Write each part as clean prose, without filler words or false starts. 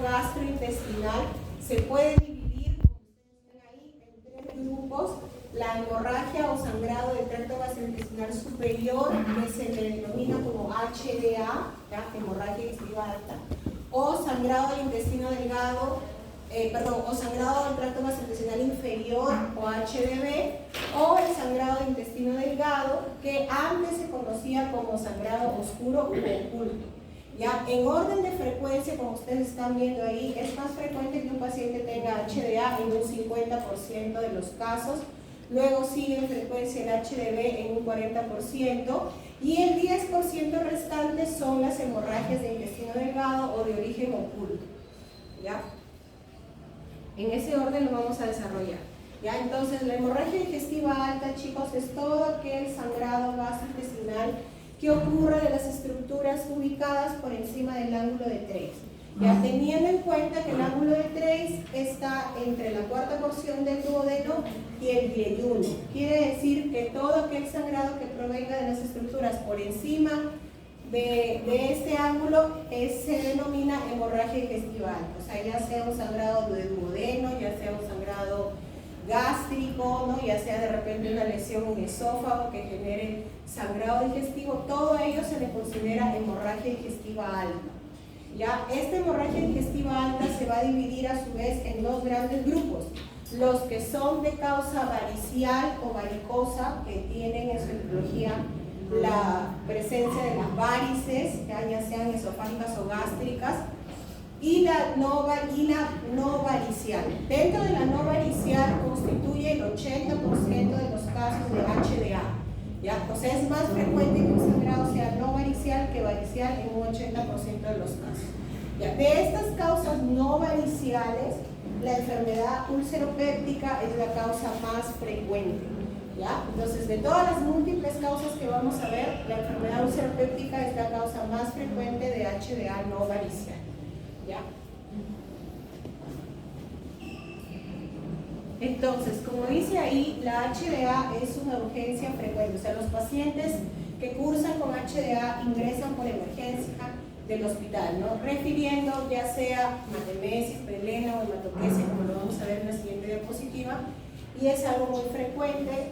gastrointestinal se puede dividir, como ustedes ven ahí, en tres grupos. La hemorragia o sangrado del tracto gastrointestinal superior, que se le denomina como HDA, ¿ya? Hemorragia digestiva alta, o sangrado del intestino delgado, o sangrado del tracto gastrointestinal inferior o HDB, o el sangrado del intestino delgado, que antes se conocía como sangrado oscuro u oculto. Ya, en orden de frecuencia, como ustedes están viendo ahí, es más frecuente que un paciente tenga HDA en un 50% de los casos, luego sigue en frecuencia el HDB en un 40%, y el 10% restante son las hemorragias de intestino delgado o de origen oculto. ¿Ya? En ese orden lo vamos a desarrollar. ¿Ya? Entonces, la hemorragia digestiva alta, chicos, es todo aquel sangrado gastrointestinal que ocurre de las estructuras ubicadas por encima del ángulo de Treis. Ya, teniendo en cuenta que el ángulo de Treis está entre la cuarta porción del duodeno y el yeyuno. Quiere decir que todo aquel sangrado que provenga de las estructuras por encima de este ángulo se denomina hemorragia digestiva alta. O sea, ya sea un sangrado de duodeno, ya sea un sangrado gástrico, ¿no? Ya sea de repente una lesión en esófago que genere sangrado digestivo, todo ello se le considera hemorragia digestiva alta. ¿Ya? Esta hemorragia digestiva alta se va a dividir a su vez en dos grandes grupos: los que son de causa varicial o varicosa, que tienen en su etiología la presencia de las varices, ya sean esofágicas o gástricas, y la no varicial. Dentro de la no varicial constituye el 80% de los casos de HDA. ¿Ya? O sea, es más frecuente que un sangrado sea no varicial que varicial en un 80% de los casos. ¿Ya? De estas causas no variciales, la enfermedad ulceropéptica es la causa más frecuente. ¿Ya? Entonces, de todas las múltiples causas que vamos a ver, la enfermedad ulceropéptica es la causa más frecuente de HDA no varicial. ¿Ya? Entonces, como dice ahí, la HDA es una urgencia frecuente. O sea, los pacientes que cursan con HDA ingresan por emergencia del hospital, ¿no? Refiriendo ya sea matemesis, prelena o hematoquesia, como lo vamos a ver en la siguiente diapositiva, y es algo muy frecuente,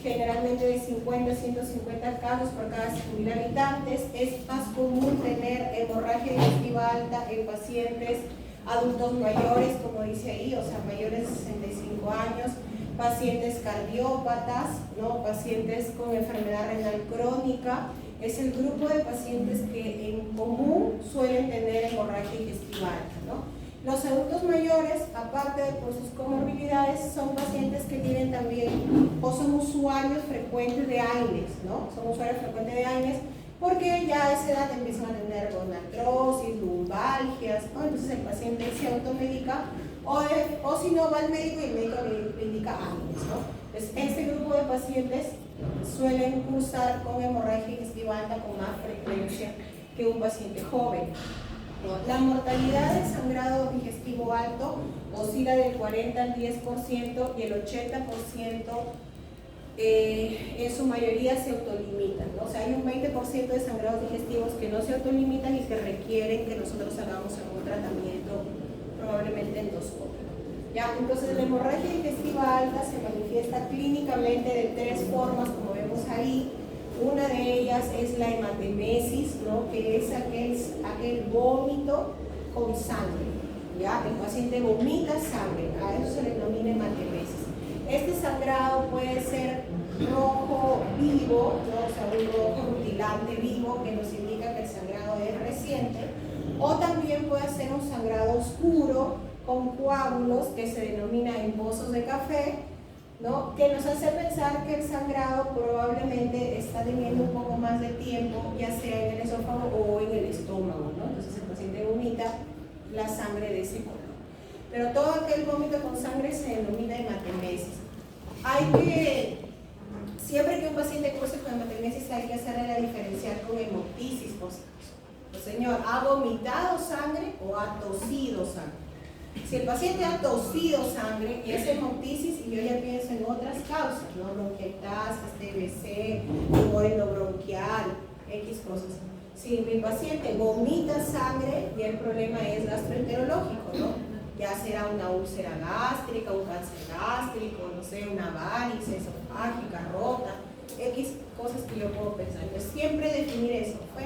generalmente de 50 a 150 casos por cada 100.000 habitantes. Es más común tener hemorragia digestiva alta en pacientes adultos mayores, como dice ahí, o sea, mayores de 65 años, pacientes cardiópatas, ¿no? Pacientes con enfermedad renal crónica. Es el grupo de pacientes que en común suelen tener hemorragia digestiva alta, ¿no? Los adultos mayores, aparte de por sus comorbilidades, son pacientes que tienen también o son usuarios frecuentes de AINES, ¿no? Son usuarios frecuentes de AINES porque ya a esa edad empiezan a tener gonartrosis, lumbalgias, ¿no? Entonces el paciente se automedica o si no va al médico y el médico le indica AINES, ¿no? Entonces este grupo de pacientes suelen cursar con hemorragia digestiva alta con más frecuencia que un paciente joven. La mortalidad del sangrado digestivo alto oscila del 40 al 10% y el 80% en su mayoría se autolimitan, ¿no? O sea, hay un 20% de sangrados digestivos que no se autolimitan y que requieren que nosotros hagamos algún tratamiento, probablemente endoscópico. ¿Ya? Entonces, la hemorragia digestiva alta se manifiesta clínicamente de tres formas, como vemos ahí. Una de ellas es la hematemesis, ¿no? Que es aquel vómito con sangre. ¿Ya? El paciente vomita sangre, a eso se le denomina hematemesis. Este sangrado puede ser rojo vivo, ¿no? O sea, un rojo rutilante vivo que nos indica que el sangrado es reciente, o también puede ser un sangrado oscuro con coágulos que se denomina embosos de café, ¿no? Que nos hace pensar que el sangrado probablemente está teniendo un poco más de tiempo, ya sea en el esófago o en el estómago, ¿no? Entonces el paciente vomita la sangre de ese color. Pero todo aquel vómito con sangre se denomina hematemesis. Siempre que un paciente curse con hematemesis hay que hacerle la diferencial con hemoptisis, pues, señor, ¿ha vomitado sangre o ha tosido sangre? Si el paciente ha tosido sangre y es hemoptisis, y yo ya pienso en otras causas, ¿no? Bronquiectasis, TBC, tumor endobronquial, X cosas. Si mi paciente vomita sangre, y el problema es gastroenterológico, ¿no? Ya será una úlcera gástrica, un cáncer gástrico, no sé, una varices esofágica rota, X cosas que yo puedo pensar. Entonces, siempre definir eso. ¿Fue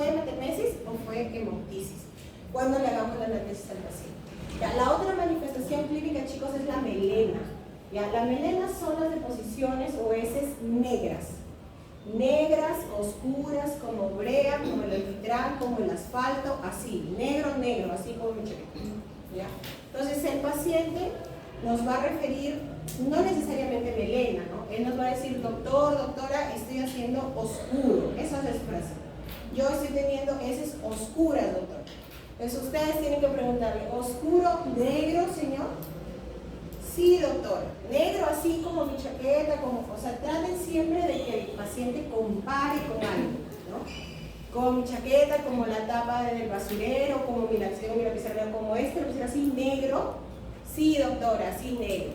hematemesis o fue hemoptisis? Cuando le hagamos la anamnesis al paciente. Ya, la otra manifestación clínica, chicos, es la melena. Ya, la melena son las deposiciones o heces negras. Negras, oscuras, como brea, como el alquitrán, como el asfalto, así, negro, negro, así como mi chaqueta. ¿Ya? Entonces el paciente nos va a referir, no necesariamente melena, ¿no? Él nos va a decir, doctor, doctora, estoy haciendo oscuro, esa es la expresión. Yo estoy teniendo heces oscuras, doctor. Entonces ustedes tienen que preguntarle, ¿oscuro, negro, señor? Sí, doctor. Negro así como mi chaqueta, como, o sea, traten siempre de que el paciente compare con algo, ¿no? Como mi chaqueta, como la tapa del basurero, como mi lapicero, como este, lo pusieron así negro. Sí, doctora, así negro.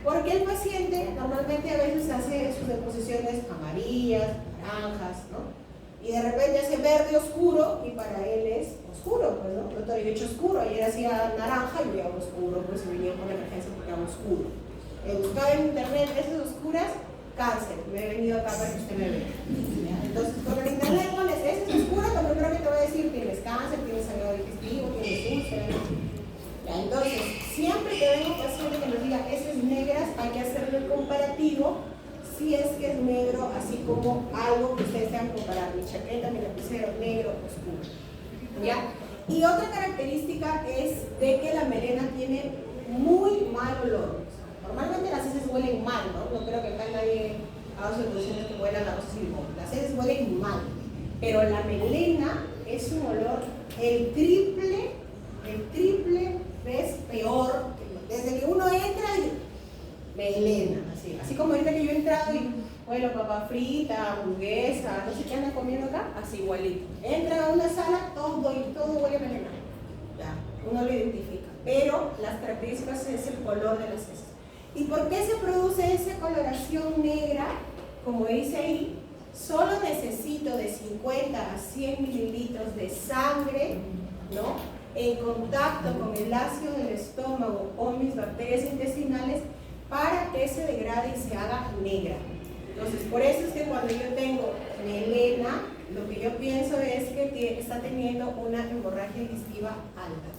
Porque el paciente normalmente a veces hace sus deposiciones amarillas, naranjas, ¿no? Y de repente hace verde oscuro y para él es oscuro, pues, ¿no? Doctor, yo he hecho oscuro, ayer hacía naranja y yo hago oscuro, pues se venía con emergencia porque hago oscuro. Buscaba en internet esas oscuras, cáncer, me he venido acá para que usted me vea. Entonces, con el internet pones esas oscuras, lo primero que te va a decir, tienes cáncer, tienes sangrado digestivo, tienes úlcera. Entonces, siempre que venga un paciente que nos diga esas negras, hay que hacerle el comparativo. Si es que es negro, así como algo que ustedes sean comparar, mi chaqueta, mi lapicero, negro, oscuro. ¿Ya? Y otra característica es de que la melena tiene muy mal olor. Normalmente las heces huelen mal, ¿no? No creo que acá nadie haga soluciones que huelan a rosas y limón. Las heces huelen mal, pero la melena es un olor el triple vez peor. Desde que uno entra y melena, así como ahorita que yo he entrado y huelo papa frita, hamburguesa, no sé qué andan comiendo acá, así igualito. Entran a una sala, todo huele a melena. Ya, uno lo identifica. Pero las características es el color de las heces. ¿Y por qué se produce esa coloración negra? Como dice ahí, solo necesito de 50 a 100 mililitros de sangre, ¿no?, en contacto con el ácido del estómago o mis bacterias intestinales para que se degrade y se haga negra. Entonces, por eso es que cuando yo tengo melena, lo que yo pienso es que está teniendo una hemorragia digestiva alta.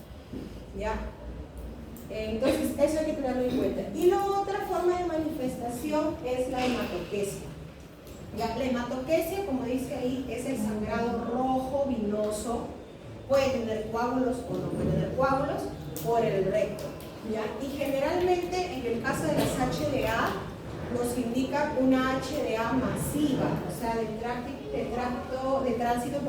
¿Ya? Entonces, eso hay que tenerlo en cuenta. Y la otra forma de manifestación es la hematoquesia. ¿Ya? La hematoquesia, como dice ahí, es el sangrado rojo, vinoso. Puede tener coágulos o no puede tener coágulos por el recto. ¿Ya? Y generalmente, en el caso de las HDA, nos indica una HDA masiva, o sea, de tránsito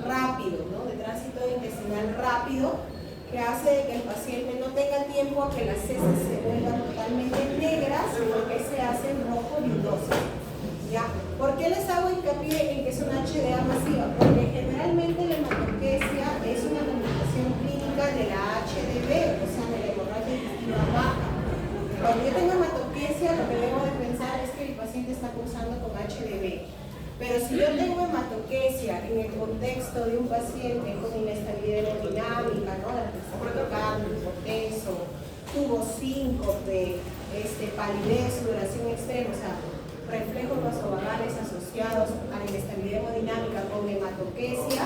rápido, ¿no? De tránsito intestinal rápido, que hace que el paciente no tenga tiempo a que las heces se vuelvan totalmente negras, porque se hacen rojo vinoso. ¿Ya? ¿Por qué les hago hincapié en que es una HDA masiva? Porque generalmente la hematoquesia es una manifestación clínica de la HDV, o sea, de la hemorragia digestiva baja. Cuando yo tengo hematoquesia, lo que debo de pensar es que el paciente está cursando con HDV. Pero si yo tengo hematoquesia en el contexto de un paciente con inestabilidad hemodinámica, ¿no?, de la que está protocando, hipotenso, tuvo síncope, palidez, sudoración extrema, o sea, reflejos vasovagales asociados a la inestabilidad hemodinámica con hematoquesia,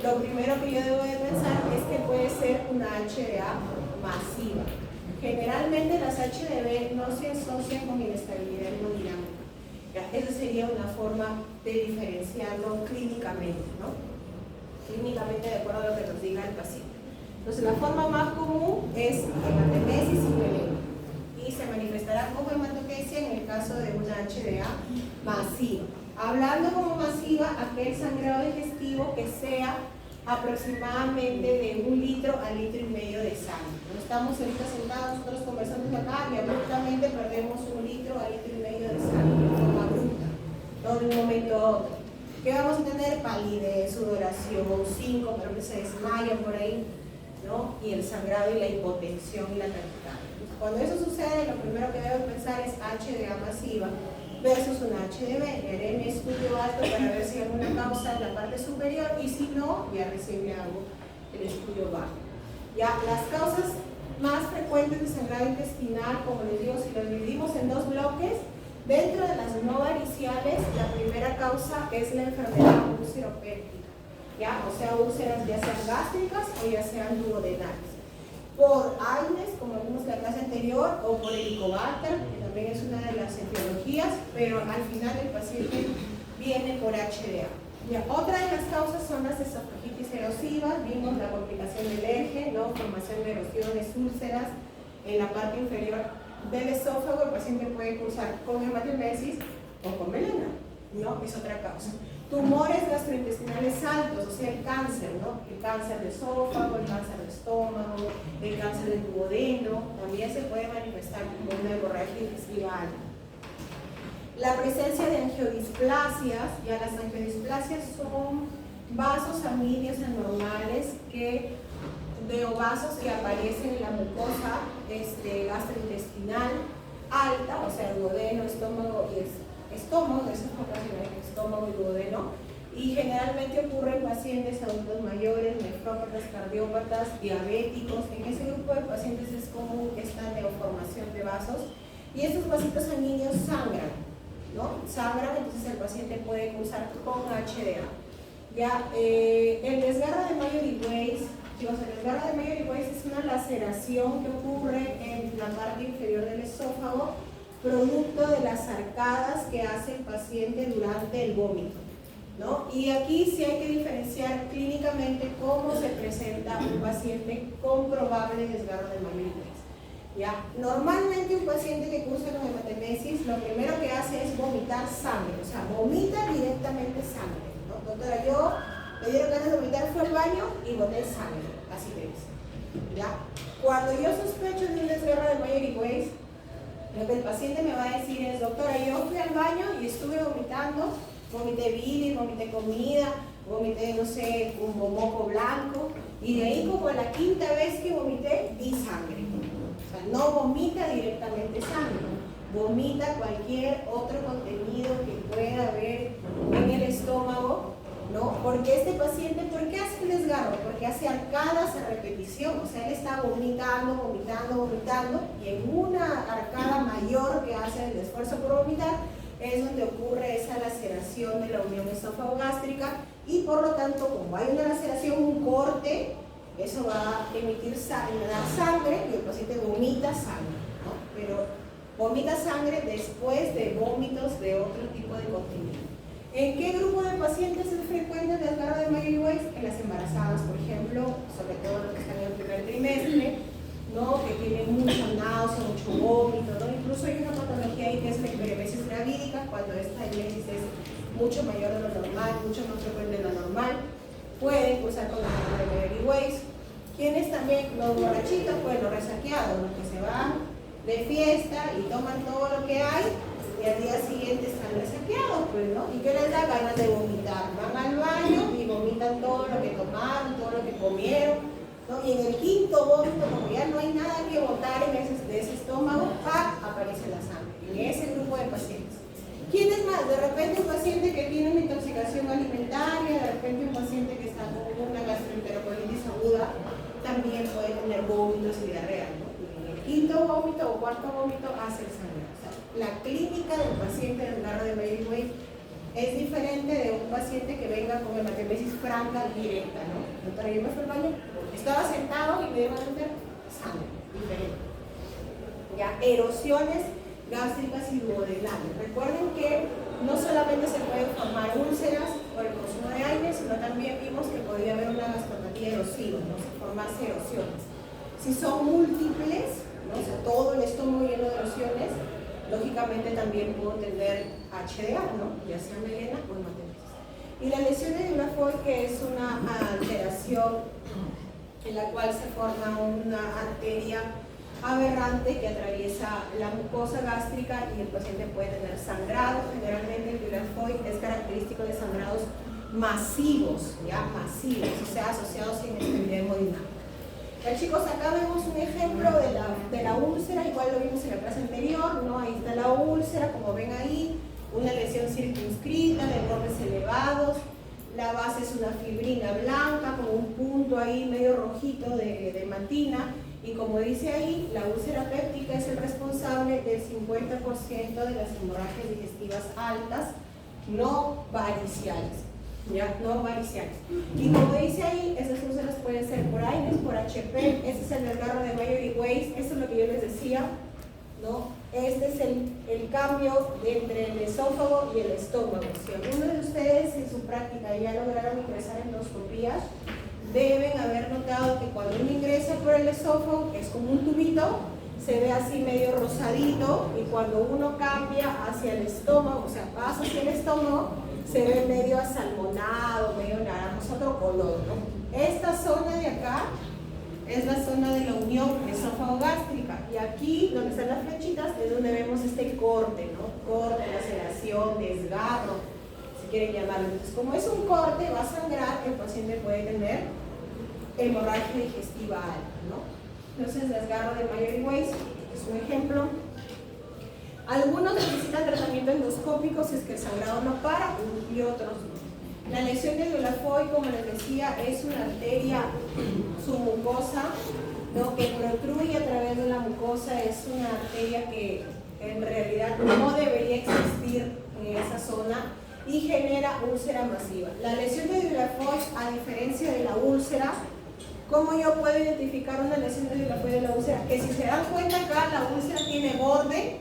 lo primero que yo debo de pensar es que puede ser una HDA masiva. Generalmente las HDV no se asocian con inestabilidad hemodinámica. Esa sería una forma de diferenciarlo clínicamente, ¿no? Clínicamente de acuerdo a lo que nos diga el paciente. Entonces la forma más común es hematemesis y melena. Y se manifestará como hematoquesia en el caso de una HDA masiva. Hablando como masiva, aquel sangrado digestivo que sea aproximadamente de 1 litro a 1,5 litros de sangre. No estamos ahorita sentados nosotros conversando acá y abruptamente perdemos 1 litro a 1,5 litros de sangre de forma abrupta, no de un momento a otro. ¿Qué vamos a tener? Palidez, sudoración, síncope, pero que se desmayan por ahí, ¿no? Y el sangrado y la hipotensión y la taquicardia. Cuando eso sucede, lo primero que debo pensar es HDA masiva versus una HDB. Haré mi estudio alto para ver si hay alguna causa en la parte superior y si no, ya recién le hago el estudio bajo. Ya, las causas más frecuentes de sangrado intestinal, como les digo, si lo dividimos en dos bloques, dentro de las no variciales, la primera causa es la enfermedad úlcero-péptica, ¿ya? O sea, úlceras ya sean gástricas o ya sean duodenales. Por AINES, como vimos en la clase anterior, o por Helicobacter, que también es una de las etiologías, pero al final el paciente viene por HDA. Ya, otra de las causas son las esofagitis erosivas, vimos la complicación del eje, ¿no? Formación de erosiones, úlceras en la parte inferior del esófago. El paciente puede cursar con hematemesis o con melena, ¿no? Es otra causa. Tumores gastrointestinales altos, o sea, el cáncer, ¿no? El cáncer de esófago, el cáncer de estómago, el cáncer del duodeno, también se puede manifestar como una hemorragia digestiva alta. La presencia de angiodisplasias, ya las angiodisplasias son vasos sanguíneos anormales de vasos que aparecen en la mucosa gastrointestinal alta, o sea, duodeno, estómago y estómago, de esas ocasiones, estómago y duodeno, y generalmente ocurre en pacientes adultos mayores, nefrópatas, cardiópatas, diabéticos. En ese grupo de pacientes es común esta neoformación de vasos y estos vasitos sanguíneos sangran, ¿no? Sangran, entonces el paciente puede cursar con HDA. Ya, el desgarro de Mallory Weiss, chicos, el desgarro de Mallory Weiss es una laceración que ocurre en la parte inferior del esófago, producto de las arcadas que hace el paciente durante el vómito, ¿no? Y aquí sí hay que diferenciar clínicamente cómo se presenta un paciente con probable desgarro de Mallory Weiss. ¿Ya? Normalmente un paciente que cursa con hematemesis lo primero que hace es vomitar sangre, o sea, vomita directamente sangre, ¿no? Doctora, yo me dieron ganas de vomitar, fue al baño y boté sangre, así te dice. ¿Ya? Cuando yo sospecho de un desgarro de Mallory Weiss, lo que el paciente me va a decir es: doctora, yo fui al baño y estuve vomitando, vomité bilis, vomité comida, vomité, no sé, un moco blanco, y de ahí como la quinta vez que vomité, vi sangre. O sea, no vomita directamente sangre, vomita cualquier otro contenido que pueda haber en el estómago, ¿no? Porque este paciente, ¿por qué hace el desgarro? Porque hace arcadas a repetición, o sea, él está vomitando, vomitando, vomitando, y en una arcada mayor que hace el esfuerzo por vomitar, es donde ocurre esa laceración de la unión esófago-gástrica, y por lo tanto, como hay una laceración, un corte, eso va a emitir sangre y el paciente vomita sangre, ¿no? Pero vomita sangre después de vómitos de otro tipo de contenido. ¿En qué grupo de pacientes es frecuente el desgarro de Mallory Weiss? En las embarazadas, por ejemplo, sobre todo los que están en el primer trimestre, ¿no? Que tienen mucha náusea, mucho vómito, ¿no? Incluso hay una patología ahí que es la hiperemesis gravídica, cuando esta emesis es mucho mayor de lo normal, mucho más frecuente de lo normal, pueden cursar con la de Mallory Weiss. ¿Quiénes también? Los borrachitos, pues los resaqueados, los que se van de fiesta y toman todo lo que hay y al día siguiente están resaqueados, pues, ¿no? ¿Y qué les da? Ganas de vomitar. Van al baño y vomitan todo lo que tomaron, todo lo que comieron, ¿no? Y en el quinto vómito, como ya no hay nada que botar de ese estómago, ¡pac!, aparece la sangre. En ese grupo de pacientes. ¿Quién es más? De repente un paciente que tiene una intoxicación alimentaria, de repente un paciente que está con una gastroenterocolitis aguda, también puede tener vómitos y diarrea, ¿no? Y en el quinto vómito o cuarto vómito hace el sangrado. O sea, la clínica del paciente del desgarro de Mallory Weiss es diferente de un paciente que venga con hematemesis franca directa, ¿no? Doctora, yo me fui al baño, estaba sentado y me dieron a meter sangre, diferente. Ya, erosiones gástricas y duodenales. Recuerden que no solamente se pueden formar úlceras por el consumo de aire, sino también vimos que podría haber una gastropatía erosiva, ¿no? Formarse erosiones. Si son múltiples, ¿no? O sea, todo el estómago lleno de erosiones, lógicamente también puedo tener HDA, ¿no? Ya sea melena o hematemesis. Y la lesión de Dulafoy, que es una alteración en la cual se forma una arteria aberrante que atraviesa la mucosa gástrica y el paciente puede tener sangrado. Generalmente el Dulafoy es característico de sangrados masivos, ya masivos, o sea, asociados a inestabilidad hemodinámica. Ya, chicos, acá vemos un ejemplo de la úlcera, igual lo vimos en la clase anterior, ¿no? Ahí está la úlcera, como ven ahí, una lesión circunscrita de bordes elevados, la base es una fibrina blanca con un punto ahí medio rojito de hemantina, y como dice ahí, la úlcera péptica es el responsable del 50% de las hemorragias digestivas altas no variciales. Ya, no variciales. Y como dice ahí, esas úlceras pueden ser por AINES, por HP, este es el desgarro de Mayer-Weiss, esto es lo que yo les decía, ¿no? Este es el cambio entre el esófago y el estómago. Si alguno de ustedes en su práctica ya lograron ingresar endoscopías, deben haber notado que cuando uno ingresa por el esófago, es como un tubito, se ve así medio rosadito, y cuando uno cambia hacia el estómago, o sea, pasa hacia el estómago, se ve medio asalmonado, medio naranja, es otro color, ¿no? Esta zona de acá es la zona de la unión esófago-gástrica, y aquí, donde están las flechitas, es donde vemos este corte, ¿no? Corte, laceración, desgarro, si quieren llamarlo. Entonces, como es un corte, va a sangrar, el paciente puede tener hemorragia digestiva alta, ¿no? Entonces, desgarro de Mayer-Weiss es un ejemplo. Algunos necesitan tratamiento endoscópico si es que el sangrado no para, y otros no. La lesión de Dieulafoy, como les decía, es una arteria submucosa, ¿no? Que protruye a través de la mucosa, es una arteria que en realidad no debería existir en esa zona y genera úlcera masiva. La lesión de Dieulafoy, a diferencia de la úlcera, ¿cómo yo puedo identificar una lesión de Dieulafoy de la úlcera? Que si se dan cuenta acá, la úlcera tiene borde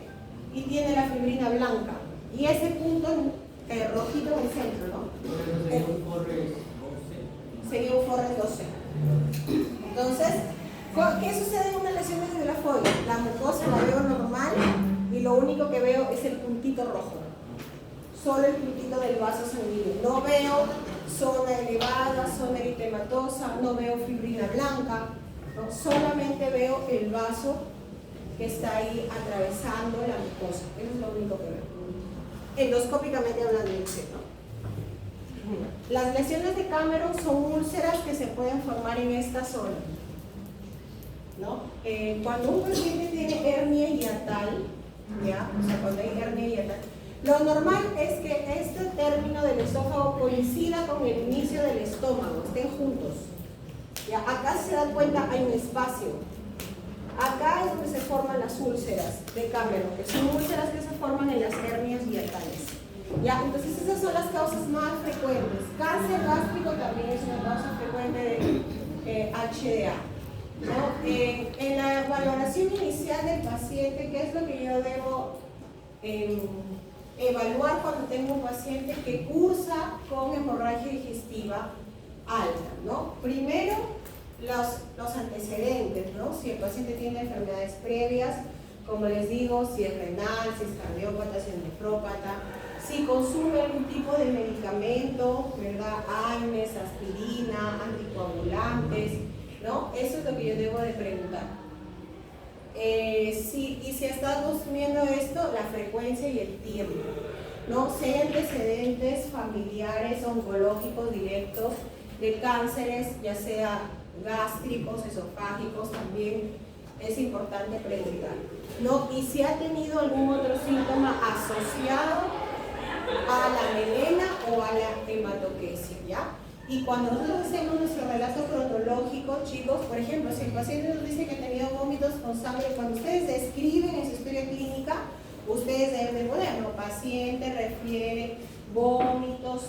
y tiene la fibrina blanca, y ese punto rojito en el centro, ¿no? Sería un forre 12. Entonces, ¿qué sucede en una lesión de Dieulafoy? La mucosa la veo normal y lo único que veo es el puntito rojo, solo el puntito del vaso sanguíneo. No veo zona elevada, zona eritematosa, no veo fibrina blanca, ¿no? Solamente veo el vaso que está ahí atravesando la mucosa. Eso es lo único que veo. Endoscópicamente hablando, ¿no? Las lesiones de Cameron son úlceras que se pueden formar en esta zona, ¿no? Cuando un paciente tiene hernia hiatal, ¿ya? O sea, cuando hay hernia hiatal, lo normal es que este término del esófago coincida con el inicio del estómago, estén juntos. ¿Ya? Acá, si se dan cuenta, hay un espacio. Acá es donde se forman las úlceras de Cameron, que son úlceras que se forman en las hernias hiatales. ¿Ya? Entonces esas son las causas más frecuentes. Cáncer gástrico también es una causa frecuente de HDA, ¿no? En la valoración inicial del paciente, ¿qué es lo que yo debo evaluar cuando tengo un paciente que cursa con hemorragia digestiva alta, ¿no? Primero, los antecedentes, ¿no? Si el paciente tiene enfermedades previas, como les digo, si es renal, si es cardiópata, si es nefrópata, si consume algún tipo de medicamento, ¿verdad? AINES, aspirina, anticoagulantes, ¿no? Eso es lo que yo debo de preguntar. Y si está consumiendo esto, la frecuencia y el tiempo, ¿no? Si hay antecedentes familiares, oncológicos directos, de cánceres, ya sea gástricos, esofágicos, también es importante preguntar, ¿no? Y si ha tenido algún otro síntoma asociado a la melena o a la hematoquesia, ¿ya? Y cuando nosotros hacemos nuestro relato cronológico, chicos, por ejemplo, si el paciente nos dice que ha tenido vómitos con sangre, cuando ustedes describen en su historia clínica, ustedes deben de poner, ¿no? Paciente refiere vómitos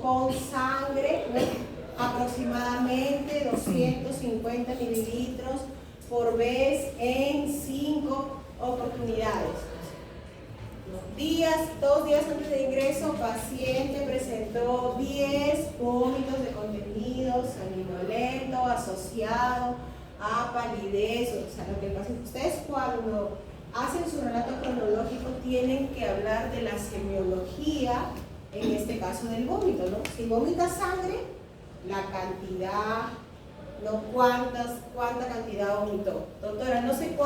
con sangre, ¿no? Aproximadamente 250 mililitros por vez en 5 oportunidades. 2 días antes de ingreso, paciente presentó 10 vómitos de contenido sanguinolento asociado a palidez. O sea, lo que pasa es que ustedes cuando hacen su relato cronológico tienen que hablar de la semiología, en este caso del vómito, ¿no? Si vomita sangre, la cantidad, ¿no? ¿Cuánta cantidad vomitó? Doctora, no sé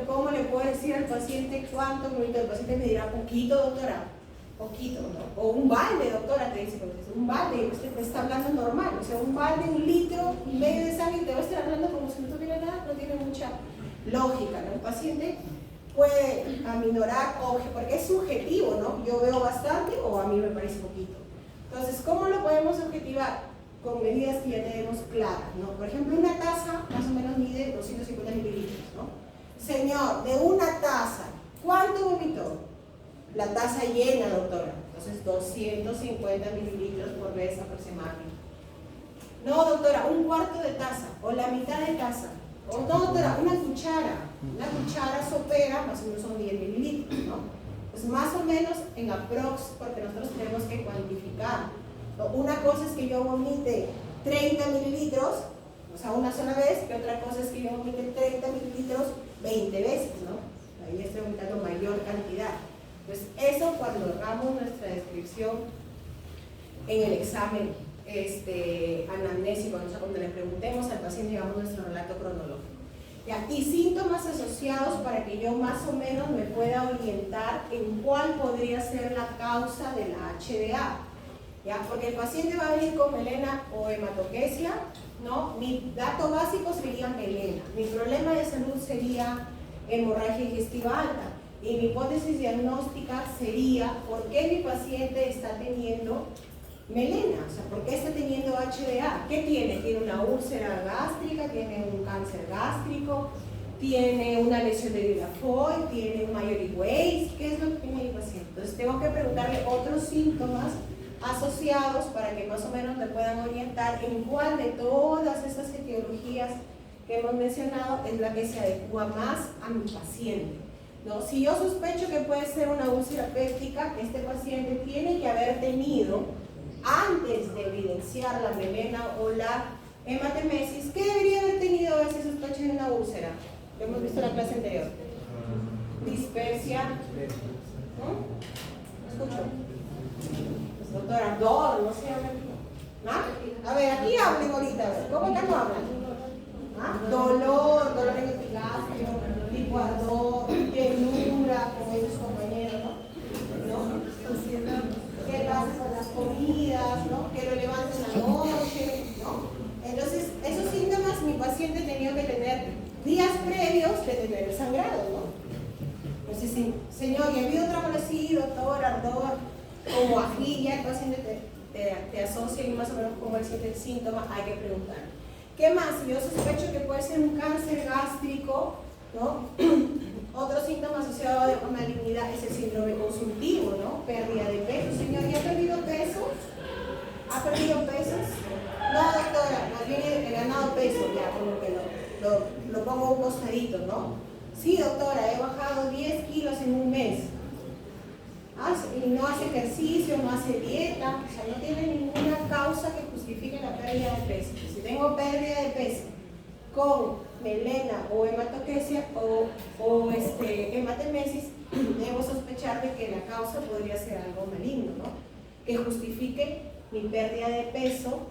cómo le puedo decir al paciente cuánto vomitó. El paciente me dirá, poquito, doctora, poquito, ¿no? O un balde, doctora, te dice, un balde, usted me está hablando normal, o sea, un balde, 1,5 litros de sangre, te va a estar hablando como si no tuviera nada, no tiene mucha lógica, ¿no? El paciente puede aminorar, porque es subjetivo, ¿no? Yo veo bastante o a mí me parece poquito. Entonces, ¿cómo lo podemos objetivar? Con medidas que ya tenemos claras, ¿no? Por ejemplo, una taza más o menos mide 250 mililitros, ¿no? Señor, de una taza, ¿cuánto vomitó? La taza llena, doctora. Entonces, 250 mililitros por vez aproximadamente. No, doctora, un cuarto de taza o la mitad de taza. O no, doctora, una cuchara sopera, más o menos son 10 mililitros, ¿no? Pues más o menos en aprox, porque nosotros tenemos que cuantificar. Una cosa es que yo vomite 30 mililitros, o sea, una sola vez, y otra cosa es que yo vomite 30 mililitros 20 veces, ¿no? Ahí estoy vomitando mayor cantidad. Pues eso cuando hagamos nuestra descripción en el examen anamnésico, o sea, cuando le preguntemos al paciente, digamos, nuestro relato cronológico. ¿Ya? Y síntomas asociados para que yo más o menos me pueda orientar en cuál podría ser la causa de la HDA. ¿Ya? Porque el paciente va a venir con melena o hematoquesia, ¿no? Mi dato básico sería melena. Mi problema de salud sería hemorragia digestiva alta. Y mi hipótesis diagnóstica sería por qué mi paciente está teniendo melena, o sea, ¿por qué está teniendo HDA? ¿Qué tiene? ¿Tiene una úlcera gástrica? ¿Tiene un cáncer gástrico? ¿Tiene una lesión de Guillain-Barré? ¿Tiene un Majority Waist? ¿Qué es lo que tiene mi paciente? Entonces tengo que preguntarle otros síntomas asociados para que más o menos me puedan orientar en cuál de todas estas etiologías que hemos mencionado es la que se adecua más a mi paciente, ¿no? Si yo sospecho que puede ser una úlcera péptica, este paciente tiene que haber tenido, antes de evidenciar la melena o la hematemesis, ¿qué debería haber tenido a veces sospecha de una úlcera? Lo hemos visto en la clase anterior. Dispersia. ¿No? ¿Escucho? Doctora, ardor, no sé. ¿Ah? A ver, aquí hablen ahorita, a ver, ¿cómo estamos hablando? ¿Ah? Dolor en el epigastrio, tipo ardor, llenura, como esos compañeros, ¿no? ¿Qué pasa con las comidas, ¿no? Que lo levanten en la noche, ¿no? Entonces, esos síntomas mi paciente tenía que tener días previos de tener el sangrado, ¿no? Entonces, sí, señor, ¿y ha habido otra cosa así, doctor, ardor, como ají? Ya el paciente te asocia y más o menos cómo es el síntoma, hay que preguntar. ¿Qué más? Si yo sospecho que puede ser un cáncer gástrico, ¿no? Otro síntoma asociado a una malignidad es el síndrome consultivo, ¿no? Pérdida de peso. Señor, ¿ya ha perdido peso? ¿Ha perdido pesos? No, doctora, más bien he ganado peso, ya como que lo pongo a un costadito, ¿no? Sí, doctora, he bajado 10 kilos en un mes. Y no hace ejercicio, no hace dieta, o sea, no tiene ninguna causa que justifique la pérdida de peso. Si tengo pérdida de peso con melena o hematoquesia o hematemesis, debo sospechar de que la causa podría ser algo maligno, ¿no? Que justifique mi pérdida de peso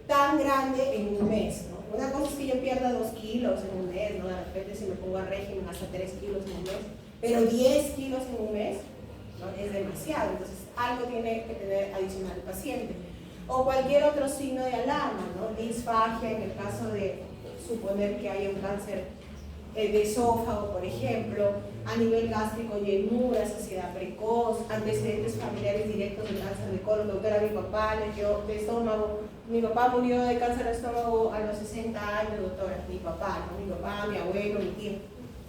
tan grande en un mes, ¿no? Una cosa es que yo pierda 2 kilos en un mes, ¿no? De repente si me pongo a régimen hasta 3 kilos en un mes, pero 10 kilos en un mes, ¿no? Es demasiado, entonces algo tiene que tener adicional el paciente. O cualquier otro signo de alarma, ¿no? Disfagia en el caso de suponer que haya un cáncer de esófago, por ejemplo, a nivel gástrico, llenura, saciedad precoz, antecedentes familiares directos de cáncer de colon. Doctora, mi papá le dio de estómago, mi papá murió de cáncer de estómago a los 60 años, doctora, mi papá, ¿no? Mi papá, mi abuelo, mi tío,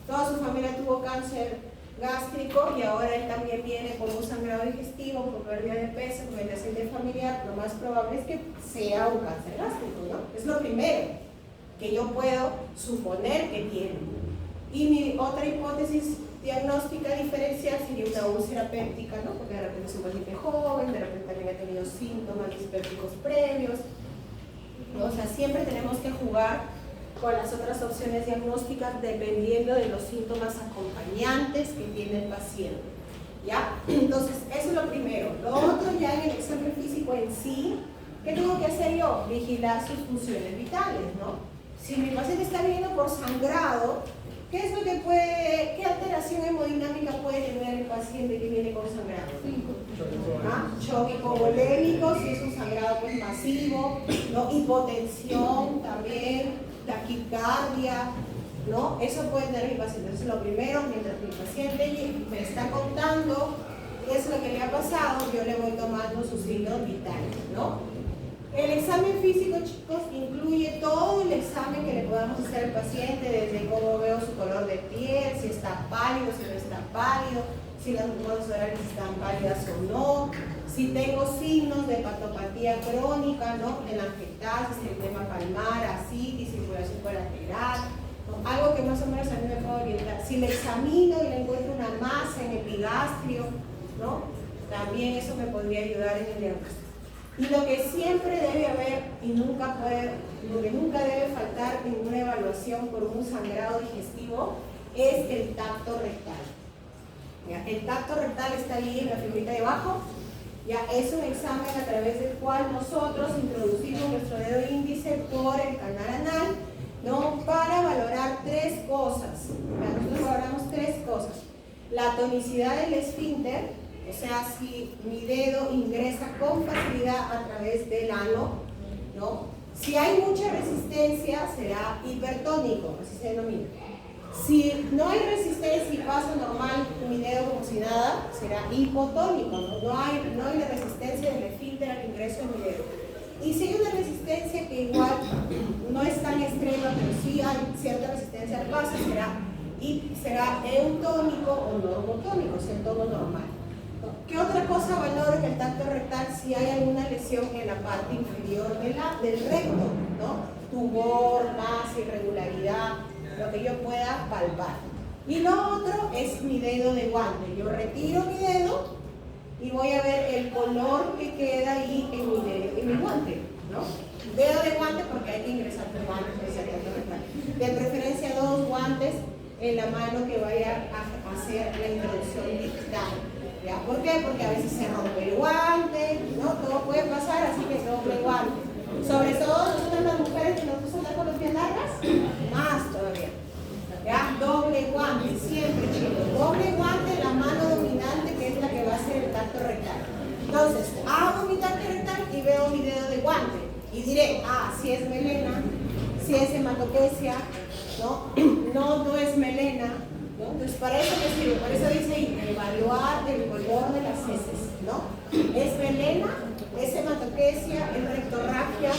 toda su familia tuvo cáncer gástrico y ahora él también viene con un sangrado digestivo, con pérdida de peso, con antecedente familiar. Lo más probable es que sea un cáncer gástrico, ¿no? Es lo primero que yo puedo suponer que tiene. Y mi otra hipótesis diagnóstica diferencial sería una úlcera péptica, ¿no? Porque de repente es un paciente joven, de repente también ha tenido síntomas dispépticos previos, ¿no? O sea, siempre tenemos que jugar con las otras opciones diagnósticas dependiendo de los síntomas acompañantes que tiene el paciente, ¿ya? Entonces, eso es lo primero. Lo otro, ya en el examen físico en sí, ¿qué tengo que hacer yo? Vigilar sus funciones vitales, ¿no? Si mi paciente está viniendo por sangrado, ¿qué es lo que puede, qué alteración hemodinámica puede tener el paciente que viene con sangrado? Choque hipovolémico, si es un sangrado pues masivo, ¿no? Hipotensión también, taquicardia, ¿no? Eso puede tener mi paciente. Entonces, lo primero, mientras mi paciente me está contando qué es lo que le ha pasado, yo le voy tomando sus signos vitales, ¿no? El examen físico, chicos, incluye todo el examen que le podamos hacer al paciente, desde cómo veo su color de piel, si está pálido, si no está pálido, si las mucosas orales están pálidas o no, si tengo signos de hepatopatía crónica, ¿no? En la afectasis, el tema palmar, ascitis, circulación colateral, ¿no? Algo que más o menos a mí me puede orientar. Si le examino y le encuentro una masa en epigastrio, ¿no? También eso me podría ayudar en el diagnóstico. Y lo que siempre debe haber y lo que nunca debe faltar en una evaluación por un sangrado digestivo es el tacto rectal. ¿Ya? El tacto rectal está ahí en la figurita de abajo. ¿Ya? Es un examen a través del cual nosotros introducimos nuestro dedo índice por el canal anal, ¿no? Para valorar tres cosas. ¿Ya? Nosotros valoramos tres cosas. La tonicidad del esfínter, o sea, si mi dedo ingresa con facilidad a través del ano, ¿no? Si hay mucha resistencia, será hipertónico, así se denomina. Si no hay resistencia y pasa normal mi dedo como si nada, será hipotónico, ¿no? No hay la resistencia del esfínter al ingreso de mi dedo. Y si hay una resistencia que igual no es tan extrema, pero sí hay cierta resistencia al paso, será eutónico o normotónico, o sea, en tono normal. ¿Qué otra cosa valoro en el tacto rectal? Si hay alguna lesión en la parte inferior del recto, ¿no? Tumor, masa, irregularidad, lo que yo pueda palpar. Y lo otro es mi dedo de guante. Yo retiro mi dedo y voy a ver el color que queda ahí en mi guante, ¿no? Dedo de guante porque hay que ingresar el guante, de preferencia 2 guantes en la mano que vaya a hacer la introducción digital. ¿Ya? ¿Por qué? Porque a veces se rompe el guante, ¿no? Todo puede pasar, así que se rompe el guante. Sobre todo nosotros las mujeres que nos gusta andar con los pies largas, más todavía. ¿Ya? Doble guante, siempre, chicos. Doble guante, la mano dominante, que es la que va a hacer el tacto rectal. Entonces, hago mi tacto rectal y veo mi dedo de guante. Y diré, si es melena, si es hematopecia, ¿no? No es melena, ¿no? Entonces, para eso me sirve, por eso dice ahí, evaluar el color de las heces, ¿no? ¿Es melena? ¿Es hematopecia? ¿Es rectorragia?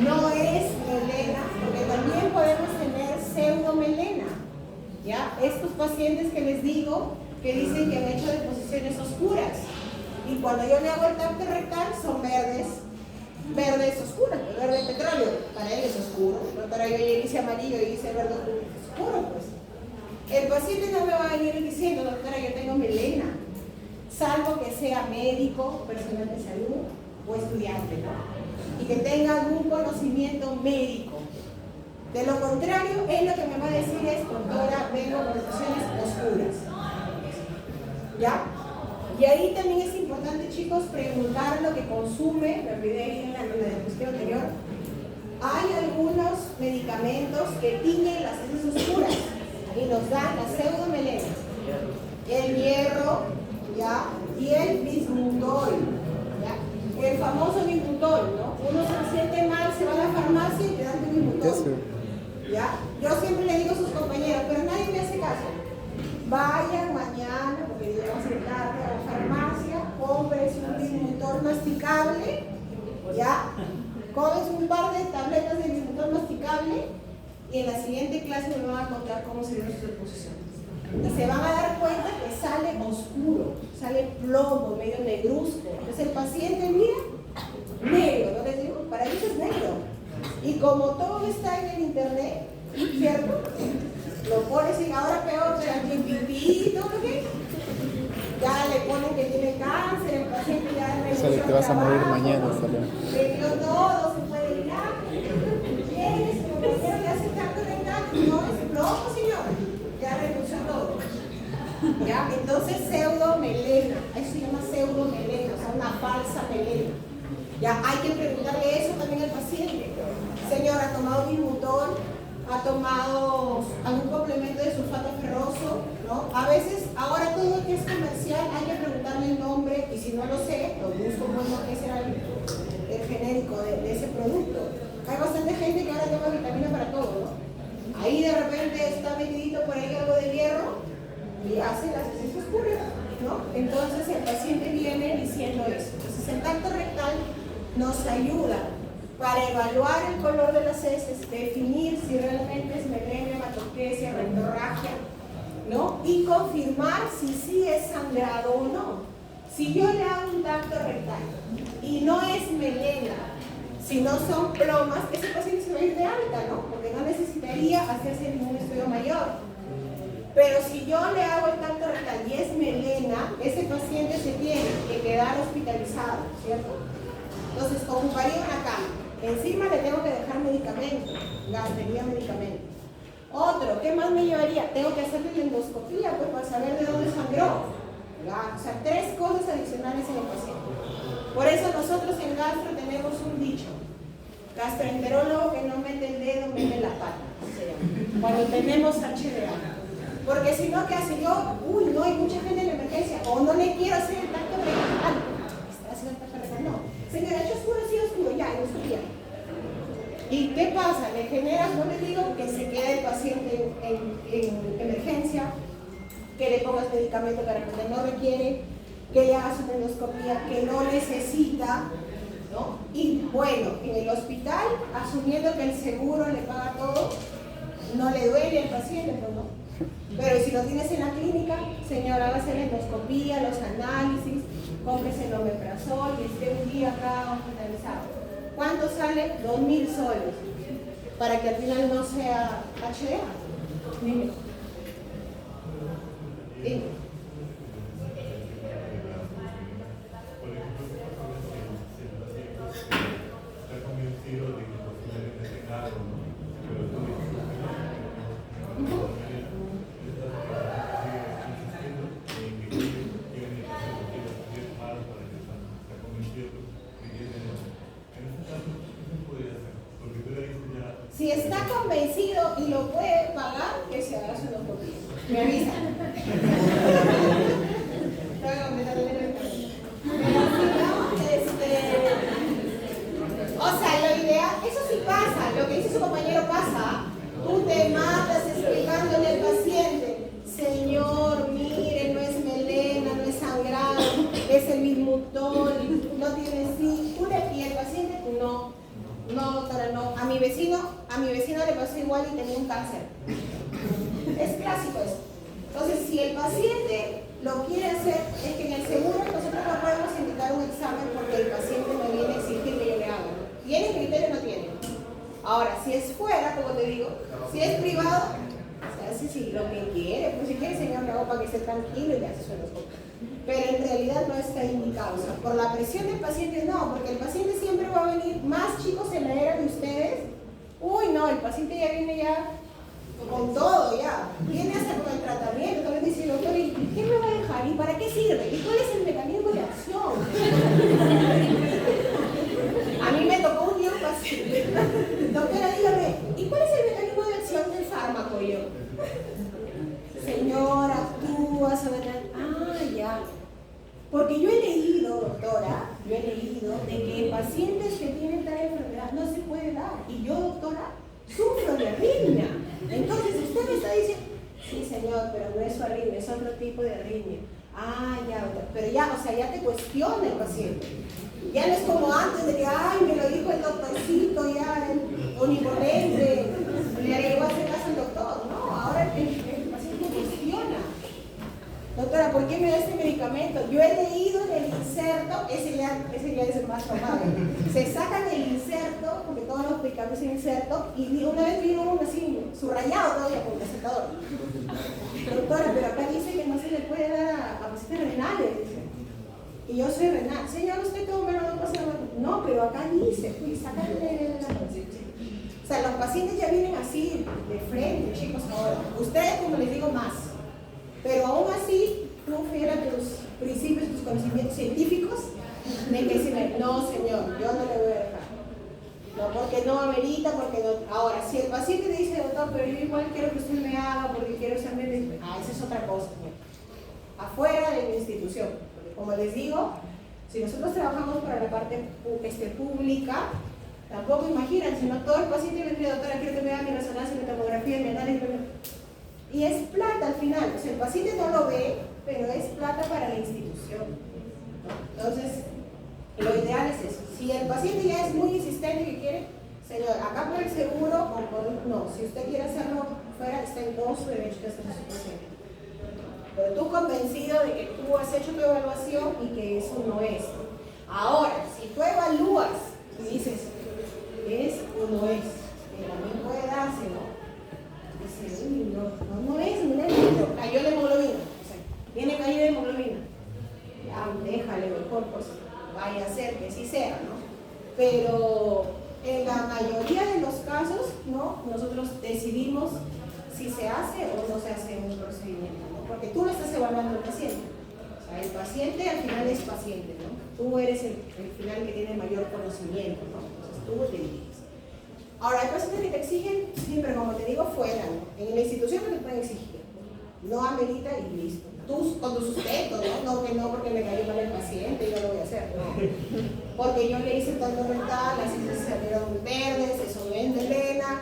No es melena, porque también podemos tener pseudomelena, ¿ya? Estos pacientes que les digo, que dicen que han hecho deposiciones oscuras, y cuando yo le hago el tacto rectal son verdes oscuras, el verde petróleo, para él es oscuro, pero para yo dice amarillo y dice verde oscuro, pues. El paciente no me va a venir diciendo, doctora, yo tengo melena, salvo que sea médico, personal de salud o estudiante, ¿no? Y que tenga algún conocimiento médico. De lo contrario, él lo que me va a decir es, doctora, vengo con deposiciones oscuras. ¿Ya? Y ahí también es importante, chicos, preguntar lo que consume, me olvidé ahí en la diapositiva anterior. Hay algunos medicamentos que tiñen las heces oscuras y nos dan la pseudomelena, el hierro, ¿ya? Y el bismutol, ¿ya? El famoso bismutol, ¿no? Uno se siente mal, se va a la farmacia y te dan tu bismutol, ¿ya? Yo siempre le digo a sus compañeros, pero nadie me hace caso. Vayan mañana, porque llegamos tarde, a la farmacia, compres un bismutol masticable, ¿ya? Comes un par de tabletas de bismutol masticable y en la siguiente clase me van a contar cómo se dieron sus deposiciones. Entonces se van a dar cuenta que sale oscuro, sale plomo, medio negruzco. Entonces el paciente mira, negro, ¿no les digo? Para ellos es negro. Y como todo está en el internet, ¿cierto? Lo pones y ahora peor, pipí, todo lo que ya le ponen que tiene cáncer, el paciente ya le sale, te vas a morir mañana, sale. Le dio todo, se puede ir a ¿quieres? Como quiero que hace tacto rectal, no es plomo, señor, ya renunció todo. ¿Ya? Entonces pseudomelena, eso se llama pseudomelena, o sea, una falsa melena. Ya hay que preguntarle eso también al paciente. Señor, ¿ha tomado bismutol? ¿Ha tomado algún complemento de sulfato ferroso? ¿No? A veces, ahora todo lo que es comercial hay que preguntarle el nombre y si no lo sé, lo busco como que será el genérico de ese producto. Hay bastante gente que ahora toma vitamina para todo, ¿no? Ahí de repente está nos ayuda para evaluar el color de las heces, definir si realmente es melena, hematoquesia, rectorragia, ¿no? Y confirmar si sí es sangrado o no. Si yo le hago un tacto rectal y no es melena, si no son plomas, ese paciente se va a ir de alta, ¿no? Porque no necesitaría hacerse ningún estudio mayor. Pero si yo le hago el tacto rectal y es melena, ese paciente se tiene que quedar hospitalizado, ¿cierto? Entonces ocuparía una cama. Encima le tengo que dejar medicamento, gastaría medicamento. Otro, ¿qué más me llevaría? Tengo que hacerle la endoscopía, pues, para saber de dónde sangró. O sea, 3 cosas adicionales en el paciente. Por eso nosotros en gastro tenemos un dicho: gastroenterólogo que no mete el dedo, mete la pata. Cuando tenemos HDA. Porque si no, ¿qué hace yo? Uy, no hay mucha gente en la emergencia. O no le quiero hacer el tacto rectal. ¿Está haciendo el tacto rectal? No. Señora, hecho oscuro, sí oscuro, ya, endoscopía. ¿Y qué pasa? Le genera, no le digo que se quede el paciente en emergencia, que le pongas medicamento para que no requiere, que le hagas una endoscopía que no necesita, ¿no? Y bueno, en el hospital, asumiendo que el seguro le paga todo, no le duele al paciente, pues no. Pero si lo tienes en la clínica, señora, hágase la endoscopía, los análisis, cómprese el omeprazol y esté un día acá hospitalizado. ¿Cuánto sale? 2.000 soles. Para que al final no sea HDA. Dime. Dime. Si está convencido y lo puede pagar, que se haga su endoscopía. Me avisa. O sea, lo ideal, eso sí pasa, lo que dice su compañero pasa. Tú te matas explicándole al paciente: señor, mire, no es melena, no es sangrado, es el bismutol, no tiene sí. Y el paciente, no, doctora, no. A mi vecino le pasó igual y tenía un cáncer. Es clásico eso. Entonces, si el paciente lo quiere hacer, es que en el seguro nosotros no podemos indicar un examen porque el paciente me viene a exigir que yo le haga. ¿Tiene criterio o no tiene? Ahora, si es fuera, como te digo, si es privado, se hace si lo que quiere. Pues si quiere, señor, le hago para que esté tranquilo y le hace su endoscopia. Pero en realidad no está indicado. O sea, por la presión del paciente no, porque el paciente siempre va a venir más chicos en la era de ustedes. Uy, no, el paciente ya viene ya con todo, ya. Viene hasta con el tratamiento. Entonces dice, doctor, ¿y qué me va a dejar? ¿Y para qué sirve? ¿Y cuál es el mecanismo de acción? A mí me tocó un día un paciente. Doctora, dígame, ¿y cuál es el mecanismo de acción del fármaco? Y yo, señora, actúa sobre tal. Ah, ya. Porque yo he leído, doctora, de que pacientes que tienen tal enfermedad no se puede dar. Y yo, doctora, sufro de arritmia. Entonces usted me está diciendo, sí, señor, pero no es su arritmia, es otro tipo de arritmia. Ah, ya, doctora. Pero ya, o sea, ya te cuestiona el paciente. Ya no es como antes de que, ay, me lo dijo el doctorcito, ya, el onipotente, le llegó a hacer caso al doctor. No, ahora el paciente cuestiona. Doctora, ¿por qué me da este medicamento? Yo he leído en el inserto, ese ya es el más tomado. Se sacan el inserto, porque todos los medicamentos son inserto, y una vez vino uno así, subrayado todavía con el recetador. Doctora, pero acá dice que no se le puede dar a pacientes renales, dice. Y yo soy renal. Señor, ¿usted toma no pasa nada? No, pero acá dice, pues, sácale la O sea, los pacientes ya vienen así, de frente, chicos, ahora. Ustedes, como les digo, más. Pero aún así, tú fiel a tus principios, tus conocimientos científicos, de que decirle, no señor, yo no le voy a dejar. No, porque no amerita, porque no. Ahora, si el paciente te dice, doctor, pero yo igual quiero que usted me haga, porque quiero saber, esa es otra cosa. Afuera de mi institución. Porque como les digo, si nosotros trabajamos para la parte pública, tampoco imaginan, sino todo el paciente me dice, doctora, quiero que me haga mi resonancia, mi tomografía, mi análisis. Y es plata al final, o sea, el paciente no lo ve, pero es plata para la institución. Entonces, Lo ideal es eso. Si el paciente ya es muy insistente y quiere, señor, acá por el seguro, o por, no, si usted quiere hacerlo fuera, está en todo su derecho de hacer su paciente. Pero tú convencido de que tú has hecho tu evaluación y que eso no es. Ahora, si tú evalúas y dices, ¿es o no es? Que también puede darse, ¿no? Dice, uy, no es, mira el libro, cayó la hemoglobina. O sea, viene caída de hemoglobina. Ya, déjale mejor, pues vaya a ser que sí sea, ¿no? Pero en la mayoría de los casos, ¿no? Nosotros decidimos si se hace o no se hace un procedimiento, ¿no? Porque tú no estás evaluando al paciente. O sea, el paciente al final es paciente, ¿no? Tú eres el final que tiene mayor conocimiento, ¿no? Entonces tú te diriges. Ahora, hay pacientes que te exigen, siempre como te digo, fuera, ¿no? En la institución no te pueden exigir. No amerita y listo. Tú con tu sustento, ¿no? No, que no porque me cayó mal el paciente, yo lo voy a hacer, no. Porque yo le hice tanto mental, las heces salieron verdes, eso no es melena,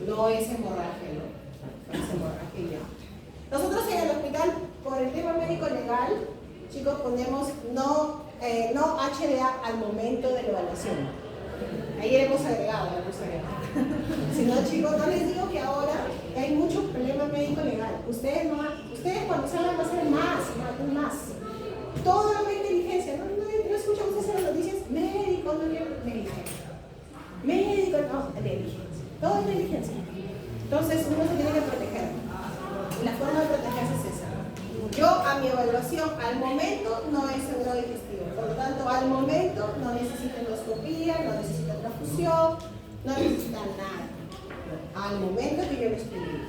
no es hemorragia, ¿no? No es hemorragia ya. Nosotros en el hospital, por el tema médico legal, chicos, ponemos no HDA al momento de la evaluación. Ayer hemos agregado, si no, chicos, no les digo que ahora hay mucho problema médico legal. Ustedes cuando salgan va a ser más. Todo lo que es inteligencia, no escuchan ustedes en las noticias, médico, no quiero inteligencia. Médico, no, inteligencia. Todo es inteligencia. Entonces uno se tiene que proteger. Y la forma de protegerse es esa. Yo a mi evaluación al momento no es neurodigestivo, por lo tanto al momento no necesita endoscopía, no necesita transfusión, no necesita nada. Al momento que yo lo escribí,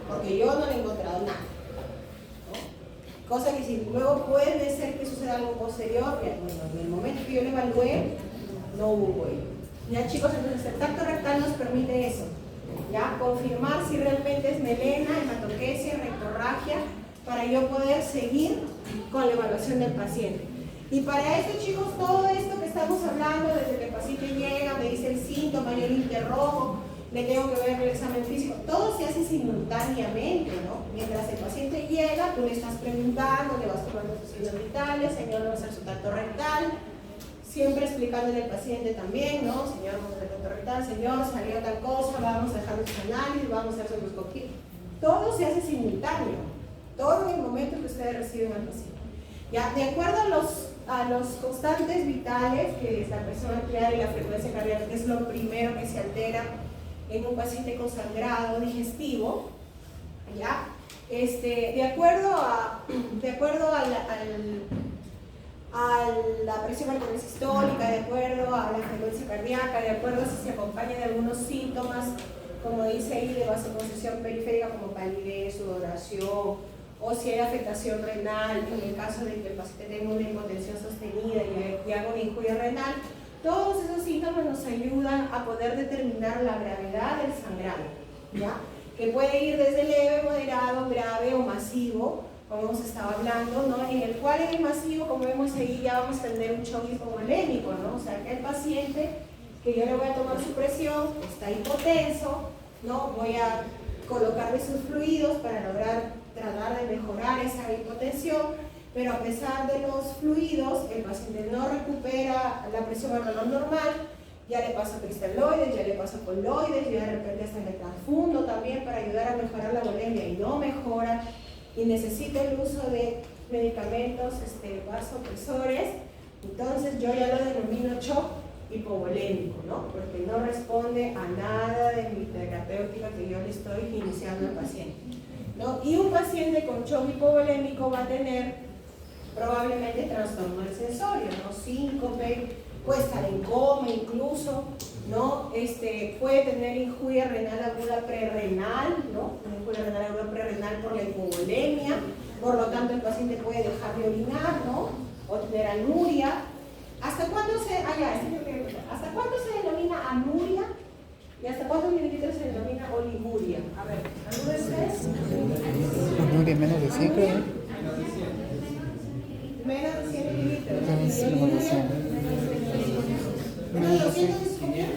porque yo no le he encontrado nada, ¿no? Cosa que si luego puede ser que suceda algo posterior, bueno, en el momento que yo lo evalué, no hubo ello. Ya chicos, entonces el tacto rectal nos permite eso, ya confirmar si realmente es melena, hematoquesia, rectorragia, para yo poder seguir con la evaluación del paciente. Y para esto, chicos, todo esto que estamos hablando, desde que el paciente llega, me dice el síntoma, yo lo interrogo, le tengo que ver el examen físico, todo se hace simultáneamente, ¿no? Mientras el paciente llega, tú le estás preguntando, le vas tomando sus signos vitales, señor, va a hacer su tacto rectal, siempre explicándole al paciente también, ¿no? Señor, vamos a hacer tacto rectal, señor, salió tal cosa, vamos a dejar nuestro análisis, vamos a hacer su endoscopía. Todo se hace simultáneo. Todo en el momento que ustedes reciben al paciente. Ya, de acuerdo a los constantes vitales, que es la presión arterial y la frecuencia cardíaca, que es lo primero que se altera en un paciente con sangrado digestivo, ya, de acuerdo a la presión arterial sistólica, de acuerdo a la frecuencia cardíaca, de acuerdo a si se acompaña de algunos síntomas, como dice ahí, de vasoconstricción periférica como palidez, sudoración, o si hay afectación renal, en el caso de que el paciente tenga una hipotensión sostenida y haga una injuria renal, todos esos síntomas nos ayudan a poder determinar la gravedad del sangrado, ¿ya? Que puede ir desde leve, moderado, grave o masivo, como hemos estado hablando, ¿no? En el cual en el masivo, como vemos ahí, ya vamos a tener un shock hipovolémico, ¿no? O sea, que el paciente, que yo le voy a tomar su presión, está hipotenso, ¿no? Voy a colocarle sus fluidos para lograr tratar de mejorar esa hipotensión, pero a pesar de los fluidos, el paciente no recupera la presión al valor normal, ya le pasa cristaloides, ya le pasa coloides, ya de repente hasta le transfundo también para ayudar a mejorar la volemia y no mejora, y necesita el uso de medicamentos vasopresores, entonces yo ya lo denomino shock hipovolémico, ¿no? Porque no responde a nada de mi terapéutica que yo le estoy iniciando al paciente, ¿no? Y un paciente con shock hipovolémico va a tener probablemente trastorno del sensorio, ¿no? Síncope, puede estar en coma incluso, ¿no? Puede tener injuria renal aguda prerrenal, ¿no? Una injuria renal aguda prerrenal por la hipovolemia, por lo tanto el paciente puede dejar de orinar, ¿no? O tener anuria. ¿Hasta cuándo ¿hasta cuánto se denomina anuria? ¿Y hasta cuántos mililitros se denomina oliguria? A ver, ¿alguno de ustedes? Anuria menos de 100, creo. Menos de 100 mililitros. Sí, menos de 100. Menos de 200.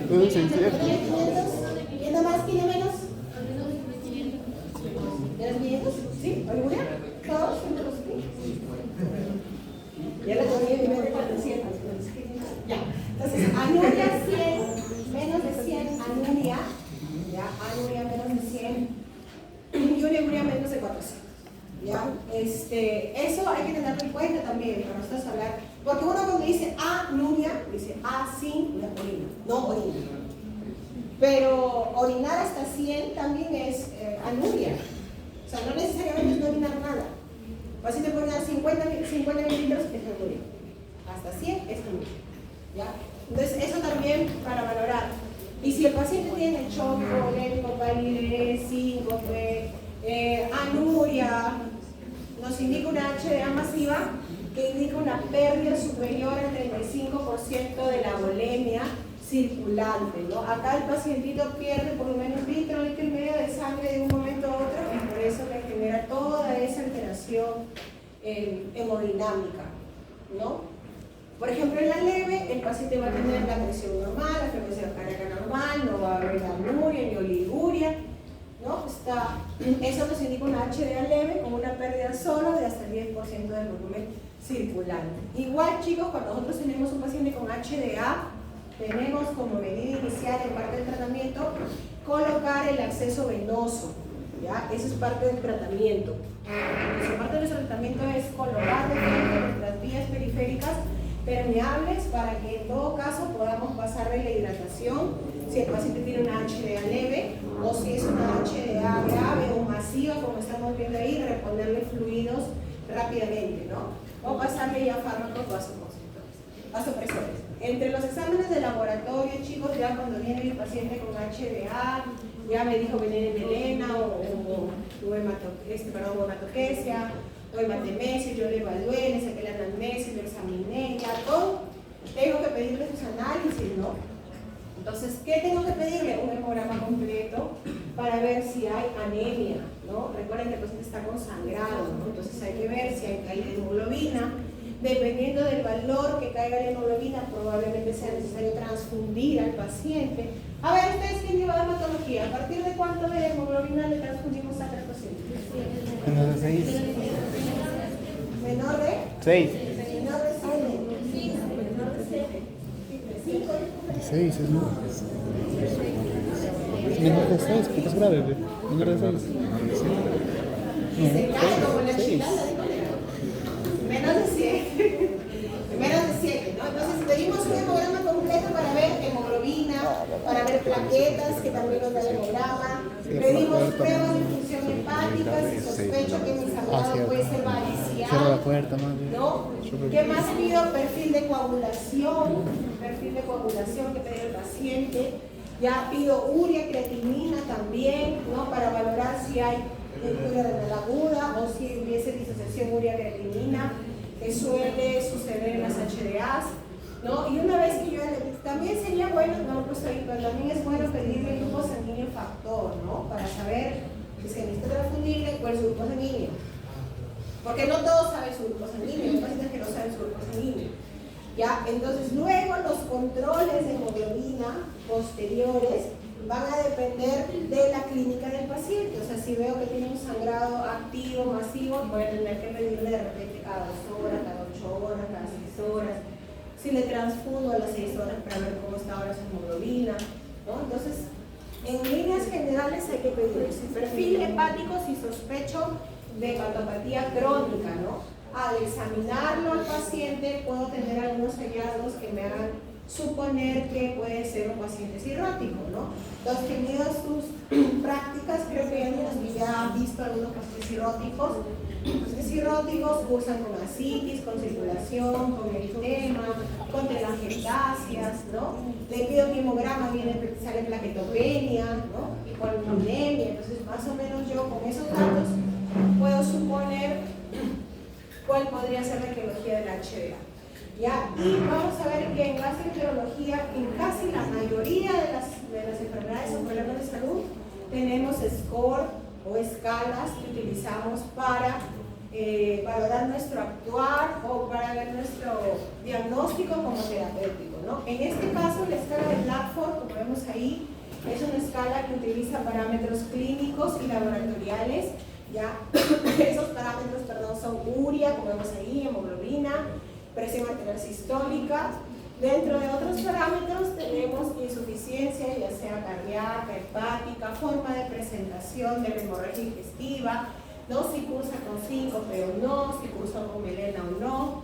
Menos de 600. ¿Quién más? ¿Quién menos? ¿Menos 500? ¿Sí? ¿Oliguria? ¿Todos? ¿Sí? Ya la tenía en mi mente 400. Anuria 100, menos de 100, anuria, ya, anuria menos de 100, y urea menos de 400. ¿Ya? Eso hay que tenerlo en cuenta también para nosotros hablar, porque uno cuando dice anuria, dice sin la orina, no orina. Pero orinar hasta 100 también es anuria. O sea, no necesariamente es no orinar nada. O si te puede dar 50 mililitros, es anuria. Hasta 100 es anuria. ¿Ya? Entonces, eso también para valorar. Y si el paciente tiene choque colético, palidez, síncope, anuria, nos indica una HDA masiva que indica una pérdida superior al 35% de la volemia circulante, ¿no? Acá el pacientito pierde por lo menos litro y medio de sangre de un momento a otro y por eso le genera toda esa alteración hemodinámica, ¿no? Por ejemplo, en la leve, el paciente va a tener la presión normal, la frecuencia cardíaca normal, no va a haber anuria ni oliguria, ¿no? Eso nos indica una HDA leve con una pérdida solo de hasta el 10% del volumen circulante. Igual, chicos, cuando nosotros tenemos un paciente con HDA, tenemos como medida inicial en parte del tratamiento colocar el acceso venoso, ¿ya? Eso es parte del tratamiento. Entonces, parte de nuestro tratamiento es colocar nuestras vías periféricas permeables para que en todo caso podamos pasar de la hidratación si el paciente tiene una HDA leve o si es una HDA grave o masiva, como estamos viendo ahí, reponerle fluidos rápidamente, ¿no? O pasarle ya fármacos vasopresores. Entre los exámenes de laboratorio, chicos, ya cuando viene el paciente con HDA, ya me dijo venir en melena o hematoquesia o hematemesia, yo le evalué, le saqué la anamnesis, lo examiné, ya todo. Tengo que pedirle sus análisis, ¿no? Entonces, ¿qué tengo que pedirle? Un hemograma completo para ver si hay anemia, ¿no? Recuerden que el paciente está consangrado, ¿no? Entonces hay que ver si hay caída de hemoglobina. Dependiendo del valor que caiga la hemoglobina, probablemente sea necesario transfundir al paciente. A ver, ¿ustedes quién lleva hematología? ¿A partir de cuánto de hemoglobina le transfundimos a cada paciente? Menor de 6. ¿Menor de? 6. Menor de 7. Menor de 7. 6 es no. Menor de 6, porque es grave, ¿ve? Menor de 6. Se cae como la chilala, menos de 7. Menos de 7, ¿no? Entonces pedimos un hemograma completo para ver hemoglobina, para ver plaquetas, que también nos da el hemograma. Pedimos pruebas de función hepática, si sospecho que mi sangrado puede ser varicioso. Cierra la puerta, ¿No? ¿Qué más pido? Perfil de coagulación que pide el paciente. Ya pido urea, creatinina también, ¿no? Para valorar si hay urea renal aguda o si hubiese disociación urea-creatinina, que suele suceder en las HDAs, ¿no? Y una vez que yo también sería bueno, no pues ahí, pero también es bueno pedirle el grupo sanguíneo factor, ¿no? Para saber si se necesita transfundirle cuál es su grupo sanguíneo. Porque no todos saben su grupo sanguíneo, hay pacientes que no saben su grupo sanguíneo. ¿Ya? Entonces luego los controles de hemoglobina posteriores van a depender de la clínica del paciente. O sea, si veo que tiene un sangrado activo, masivo, voy a tener que pedirle de repente cada 2 horas, cada 8 horas, cada 6 horas. Si le transfundo a las 6 horas para ver cómo está ahora su hemoglobina, ¿no? Entonces, en líneas generales hay que pedir ese perfil hepático si sospecho de hepatopatía crónica, ¿no? Al examinarlo al paciente puedo tener algunos hallazgos que me hagan suponer que puede ser un paciente cirrótico, ¿no? Los que midan sus prácticas, creo que ya han visto algunos pacientes cirróticos. Los pacientes cirróticos cursan con ascitis, con circulación, con eritema, con telangiectasias, ¿no? Le pido mi hemograma, sale plaquetopenia, ¿no? Y con anemia. Entonces, más o menos yo con esos datos puedo suponer cuál podría ser la etiología de la HDA. ¿Ya? Y vamos a ver que en gastroenterología, en casi la mayoría de las enfermedades o problemas de salud, tenemos score o escalas que utilizamos para valorar nuestro actuar o para ver nuestro diagnóstico como terapéutico, ¿no? En este caso, la escala de Blackford, como vemos ahí, es una escala que utiliza parámetros clínicos y laboratoriales. ¿Ya? Esos parámetros, son urea, como vemos ahí, hemoglobina, presión arterial sistólica, Dentro de otros parámetros tenemos insuficiencia, ya sea cardíaca, hepática, forma de presentación de la hemorragia digestiva, ¿no? Si cursa con síncope o no, si cursa con melena o no,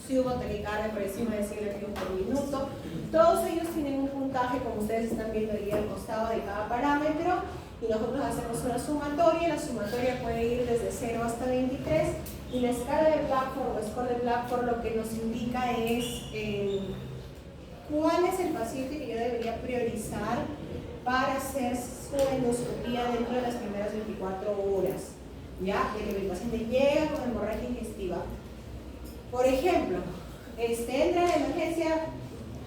si hubo taquicardia por encima de 100 latidos por minuto. Todos ellos tienen un puntaje, como ustedes están viendo ahí al costado de cada parámetro, y nosotros hacemos una sumatoria. La sumatoria puede ir desde 0 hasta 23, y la escala de Blackford o score de Blackford lo que nos indica es cuál es el paciente que yo debería priorizar para hacer su endoscopía dentro de las primeras 24 horas, ya, de que el paciente llega con hemorragia digestiva. Por ejemplo, entra en emergencia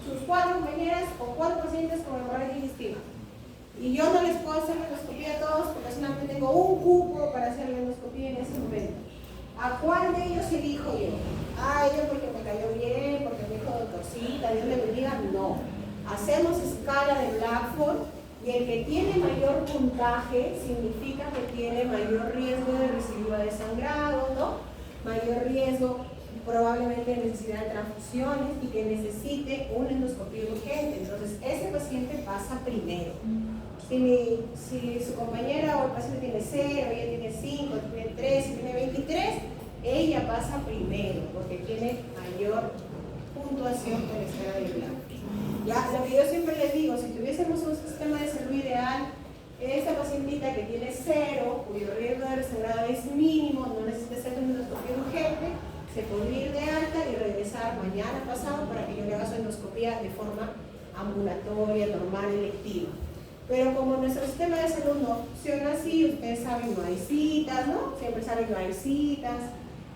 sus 4 compañeras o 4 pacientes con hemorragia digestiva, y yo no les puedo hacer la endoscopía a todos porque solamente tengo un cupo para hacer la endoscopía en ese momento. ¿A cuál de ellos elijo yo? ¿A ellos porque me cayó bien, porque me dijo doctorcita, Dios le bendiga? No. Hacemos escala de Blackford, y el que tiene mayor puntaje significa que tiene mayor riesgo de recidiva de sangrado, ¿no? Mayor riesgo probablemente de necesidad de transfusiones y que necesite una endoscopía urgente. Entonces, ese paciente pasa primero. Si su compañera o el paciente tiene 0, ella tiene 5, tiene 3, tiene 23, ella pasa primero porque tiene mayor puntuación por la escala de Blackford. Ya, lo que yo siempre les digo, si tuviésemos un sistema de salud ideal, esa pacientita que tiene 0, cuyo riesgo de resangrado es mínimo, no necesita hacer una endoscopía urgente, se podría ir de alta y regresar mañana pasado para que yo le haga su endoscopía de forma ambulatoria, normal, electiva. Pero como nuestro sistema de salud no funciona así, ustedes saben, no hay citas, ¿no? Siempre saben, no hay citas.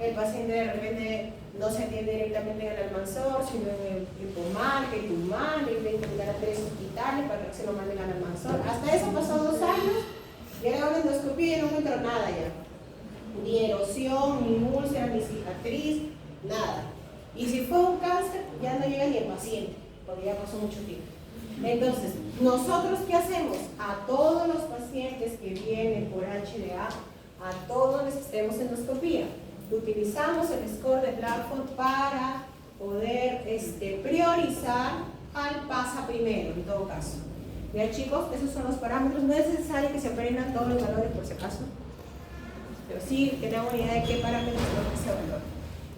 El paciente de repente no se atiende directamente en el Almanzor, sino en el Pomal, que el Tumán, y tienen que llegar a 3 hospitales para que se lo manden al Almanzor. Hasta eso pasó 2 años, y era una endoscopía y no encuentro nada ya. Ni erosión, ni úlcera, ni cicatriz, nada. Y si fue un cáncer, ya no llega ni el paciente, porque ya pasó mucho tiempo. Entonces, ¿nosotros qué hacemos? A todos los pacientes que vienen por HDA, a todos les hacemos endoscopía. Utilizamos el score de Blackford para poder priorizar al pasa primero, en todo caso. Ya, chicos, esos son los parámetros. No es necesario que se aprendan todos los valores por si acaso, pero sí que tengan una idea de qué parámetros son que se valoran.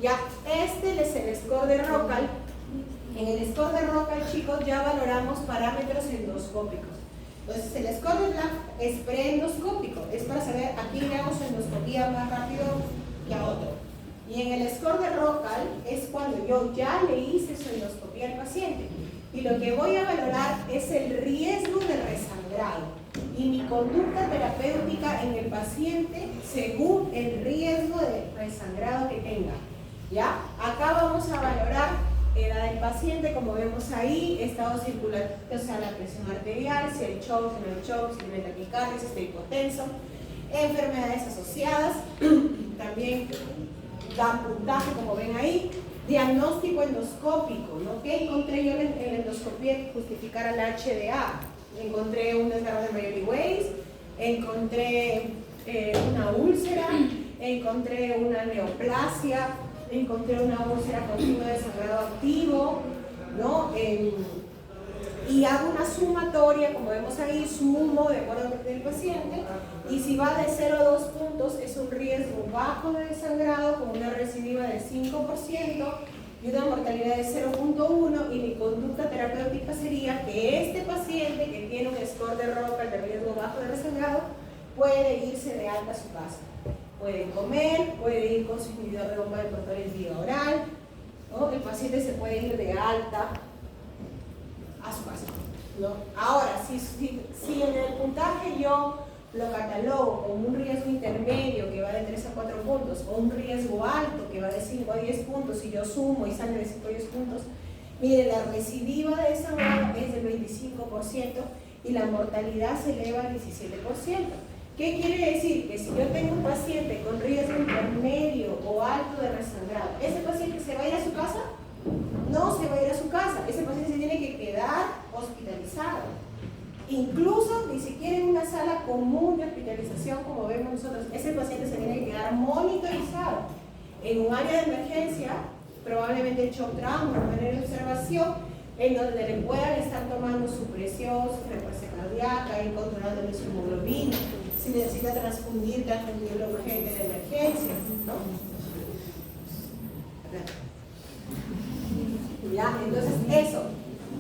Ya, este es el score de Rockall. En el score de Rockall, chicos, ya valoramos parámetros endoscópicos. Entonces, el score de Blackford es preendoscópico, es para saber a quién le hago su endoscopía más rápido que a otro. Y en el score de Rockall es cuando yo ya le hice su endoscopía al paciente. Y lo que voy a valorar es el riesgo de resangrado y mi conducta terapéutica en el paciente según el riesgo de resangrado que tenga. ¿Ya? Acá vamos a valorar edad del paciente, como vemos ahí, estado circulatorio, o sea, la presión arterial, si hay shock, si no hay shock, si tiene taquicardia, si está hipotenso, enfermedades asociadas, también dan puntaje, como ven ahí, diagnóstico endoscópico, ¿no? ¿Qué encontré yo en la endoscopía que justificara la HDA? Encontré un desgarro de Meyery Weiss, encontré una úlcera, encontré una neoplasia, encontré una úlcera con signo de sangrado activo, ¿no? Y hago una sumatoria, como vemos ahí, sumo de acuerdo con el paciente, y si va de 0 a 2 puntos es un riesgo bajo de sangrado con una recidiva del 5% y una mortalidad de 0.1, y mi conducta terapéutica sería que este paciente que tiene un score de Rockall de riesgo bajo de resangrado puede irse de alta a su casa. Puede comer, puede ir con su inhibidor de bomba de protones vía oral, ¿no? El paciente se puede ir de alta a su casa, ¿no? Ahora, si en el puntaje yo lo catalogo como un riesgo intermedio que va de 3 a 4 puntos o un riesgo alto que va de 5 a 10 puntos y yo sumo y sale de 5 a 10 puntos, mire, la recidiva de sangrado es del 25% y la mortalidad se eleva al 17%. ¿Qué quiere decir? Que si yo tengo un paciente con riesgo intermedio o alto de resangrado, ¿ese paciente se va a ir a su casa? No se va a ir a su casa, ese paciente se tiene que quedar hospitalizado. Incluso ni siquiera en una sala común de hospitalización como vemos nosotros, ese paciente se tiene que quedar monitorizado en un área de emergencia probablemente shock trauma, de manera de observación, en donde le puedan estar tomando su presión, su frecuencia cardíaca, y controlando su hemoglobina, si necesita transfundirlo urgente de emergencia, ¿no? Ya, entonces eso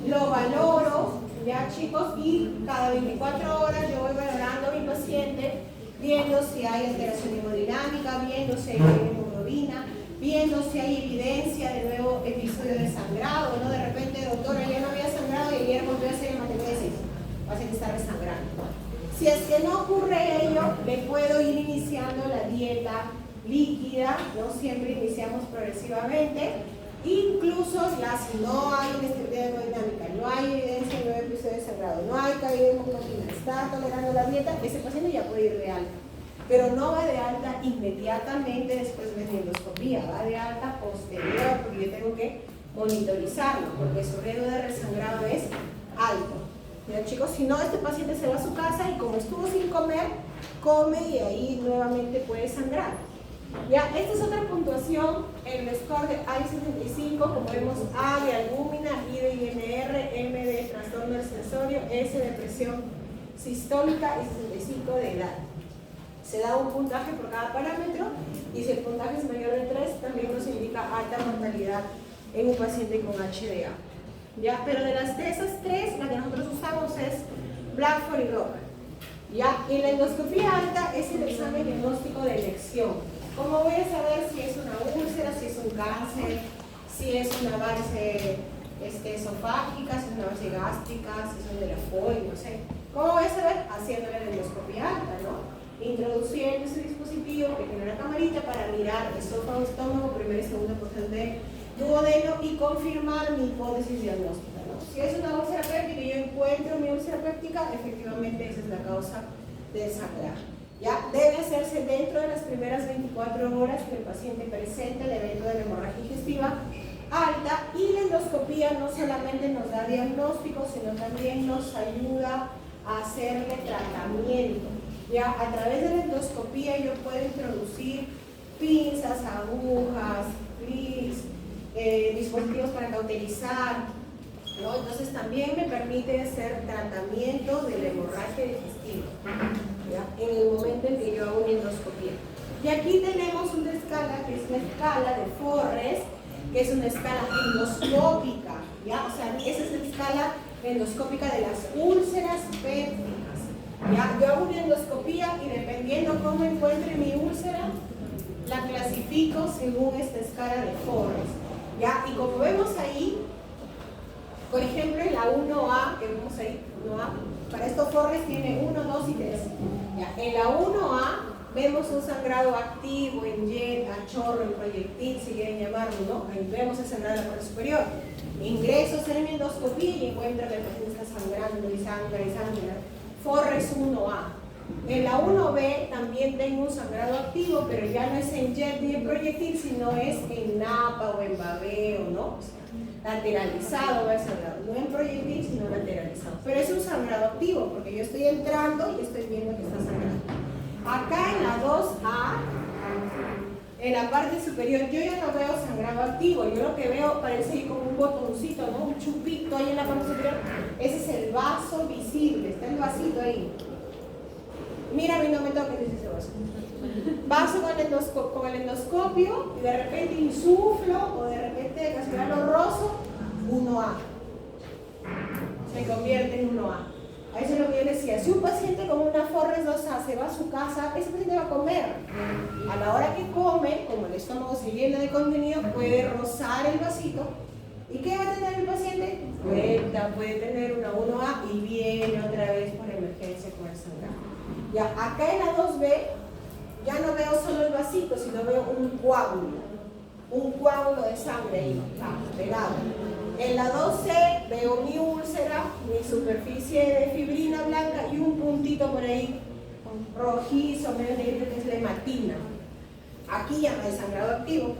lo valoro, ya chicos, y cada 24 horas yo voy valorando a mi paciente, viendo si hay alteración hemodinámica, viendo si hay hemoglobina, viendo si hay evidencia de nuevo episodio de sangrado, ¿no? De repente, doctora, ya no había sangrado y ayer volvió a hacer hematemesis, el paciente está resangrando. Si es que no ocurre ello, le puedo ir iniciando la dieta líquida, no siempre iniciamos progresivamente, incluso ya si no hay inestabilidad hemodinámica, no hay evidencia de nuevo episodio de sangrado, no hay caída de hemoglobina, está tolerando la dieta, ese paciente ya puede ir de alta. Pero no va de alta inmediatamente después de la endoscopía, va de alta posterior, porque yo tengo que monitorizarlo, porque su riesgo de resangrado es alto. Ya chicos, si no, este paciente se va a su casa y como estuvo sin comer, come y ahí nuevamente puede sangrar. Ya, esta es otra puntuación, el score de I-65, como vemos, A de albúmina, I de INR, M de trastorno del sensorio, S de presión sistólica y 65 de edad. Se da un puntaje por cada parámetro y si el puntaje es mayor de 3 también nos indica alta mortalidad en un paciente con HDA. ¿Ya? Pero de esas tres, la que nosotros usamos es Blackford y Roper. ¿Ya? Y la endoscopía alta es el examen diagnóstico de elección. ¿Cómo voy a saber si es una úlcera, si es un cáncer, si es una varice esofágica, si es una varice gástrica, si es un delafoide, no sé? ¿Cómo voy a saber? Haciéndole la endoscopía alta, ¿no? Introduciendo ese dispositivo que tiene una camarita para mirar esófago, estómago, primera y segunda porción de duodeno y confirmar mi hipótesis diagnóstica, ¿no? Si es una úlcera péptica y yo encuentro mi úlcera péptica, efectivamente esa es la causa del sangrar. ¿Ya? Debe hacerse dentro de las primeras 24 horas que el paciente presente el evento de la hemorragia digestiva alta, y la endoscopía no solamente nos da diagnóstico, sino también nos ayuda a hacerle tratamiento. Ya, a través de la endoscopía yo puedo introducir pinzas, agujas, clips, dispositivos para cauterizar, ¿no? Entonces también me permite hacer tratamiento de la hemorragia digestiva, ¿ya? En el momento en que yo hago una endoscopía. Y aquí tenemos una escala que es la escala de Forres, que es una escala endoscópica, ¿ya? O sea, esa es la escala endoscópica de las úlceras pépticas. ¿Ya? Yo hago una endoscopía y dependiendo cómo encuentre mi úlcera, la clasifico según esta escala de Forres. ¿Ya? Y como vemos ahí, por ejemplo, en la 1A, que vemos ahí, 1A, para estos Forres tiene 1, 2 y 3. ¿Ya? En la 1A vemos un sangrado activo, en jet, a chorro, en proyectil, si quieren llamarlo, ¿no? Ahí vemos el sangrado de la parte superior. Ingreso, hacer mi endoscopía y encuentro que el paciente está sangrando y sangra y sangra. Forres 1A. En la 1B también tengo un sangrado activo, pero ya no es en jet ni en proyectil, sino es en napa o en babeo, ¿no? O sea, lateralizado va el sangrado, no en proyectil, sino lateralizado. Pero es un sangrado activo, porque yo estoy entrando y estoy viendo que está sangrando. Acá en la 2A, en la parte superior, yo ya no veo sangrado activo, yo lo que veo parece como un botoncito, ¿no? Un chupito ahí en la parte superior. Ese es el vaso visible, está el vasito ahí. Mira, a mí no me toques, dice ese vaso. Vaso con el endoscopio y de repente insuflo o de repente de casualidad lo rozo, 1A. Se convierte en 1A. A eso es lo que yo decía. Si un paciente con una Forres 2A se va a su casa, ese paciente va a comer. A la hora que come, como el estómago se llena de contenido, puede rozar el vasito. ¿Y qué va a tener el paciente? Puede tener una 1A y viene otra vez por emergencia con el sangrado. Ya, acá en la 2B ya no veo solo el vasito, sino veo un coágulo de sangre ahí, pegado. En la 2C veo mi úlcera, mi superficie de fibrina blanca y un puntito por ahí rojizo, medio negrito, que es la hematina. Aquí ya no hay sangrado activo.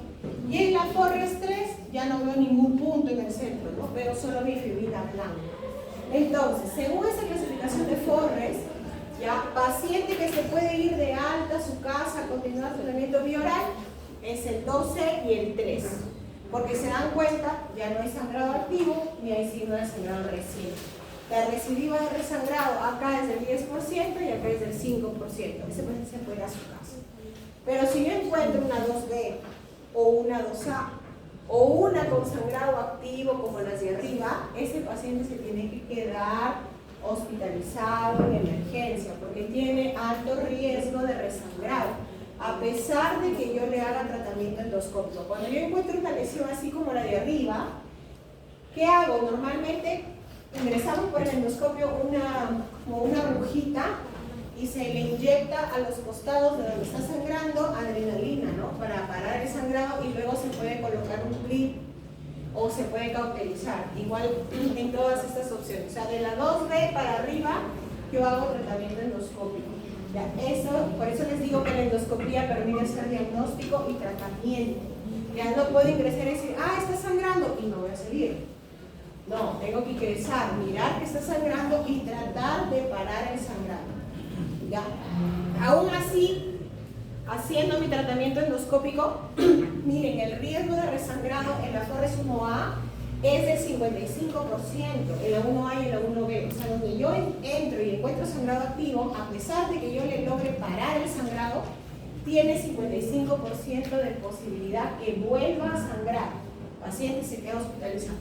Y en la Forres 3 ya no veo ningún punto en el centro, ¿no? Veo solo mi fibrina blanca. Entonces, según esa clasificación de Forres, ya, paciente que se puede ir de alta a su casa a continuar tratamiento bioral es el 12 y el 3. Porque se dan cuenta, ya no hay sangrado activo ni hay signo de sangrado reciente. La recidiva de resangrado acá es del 10% y acá es del 5%. Ese paciente se puede ir a su casa. Pero si yo encuentro una 2B o una 2A o una con sangrado activo como las de arriba, ese paciente se tiene que quedar hospitalizado en emergencia porque tiene alto riesgo de resangrado, a pesar de que yo le haga tratamiento endoscópico. Cuando yo encuentro una lesión así como la de arriba, ¿qué hago? Normalmente ingresamos por el endoscopio como una agujita y se le inyecta a los costados de donde está sangrando adrenalina, ¿no? Para parar el sangrado, y luego se puede colocar un clip o se puede cauterizar. Igual en todas estas opciones. O sea, de la 2B para arriba yo hago tratamiento endoscópico. Ya, por eso les digo que la endoscopía permite hacer diagnóstico y tratamiento. Ya no puedo ingresar y decir, está sangrando y no voy a salir. No, tengo que ingresar, mirar que está sangrando y tratar de parar el sangrado. ¿Ya? Aún así, haciendo mi tratamiento endoscópico, miren, el riesgo de resangrado en la Torres 1A es del 55%, en la 1A y en la 1B. O sea, donde yo entro y encuentro sangrado activo, a pesar de que yo le logre parar el sangrado, tiene 55% de posibilidad que vuelva a sangrar. El paciente se queda hospitalizado.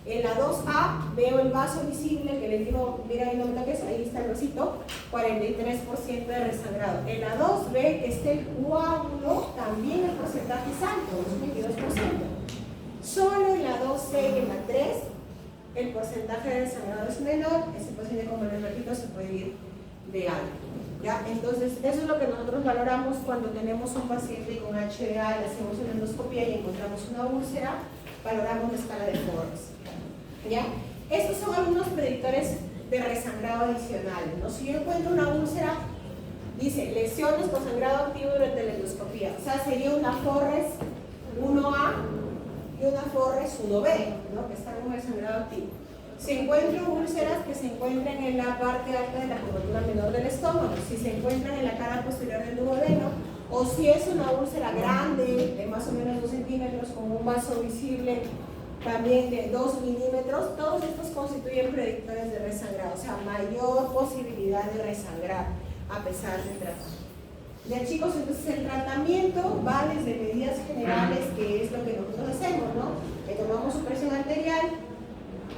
En la 2A veo el vaso visible, que les digo, mira, ahí no me toques, ahí está el vasito, 43% de resangrado. En la 2B, que está el coágulo, también el porcentaje es alto, es un 22%. Solo en la 2C y en la 3, el porcentaje de resangrado es menor. Ese paciente, como les repito, se puede ir de alto. ¿Ya? Entonces, eso es lo que nosotros valoramos cuando tenemos un paciente con HDA, le hacemos una endoscopia y encontramos una úlcera, valoramos la escala de Forres. ¿Ya? Estos son algunos predictores de resangrado adicionales, ¿no? Si yo encuentro una úlcera, dice lesiones con sangrado activo durante la endoscopía, o sea, sería una Forres 1A y una Forres 1B, ¿no? Que están en el sangrado activo. Si encuentro úlceras que se encuentran en la parte alta de la curvatura menor del estómago, si se encuentran en la cara posterior del duodeno, o si es una úlcera grande de más o menos 2 centímetros con un vaso visible también de 2 milímetros, todos estos constituyen predictores de resangrado, o sea, mayor posibilidad de resangrar a pesar del tratamiento. Ya, chicos, entonces el tratamiento va desde medidas generales, que es lo que nosotros hacemos, ¿no? Le tomamos su presión arterial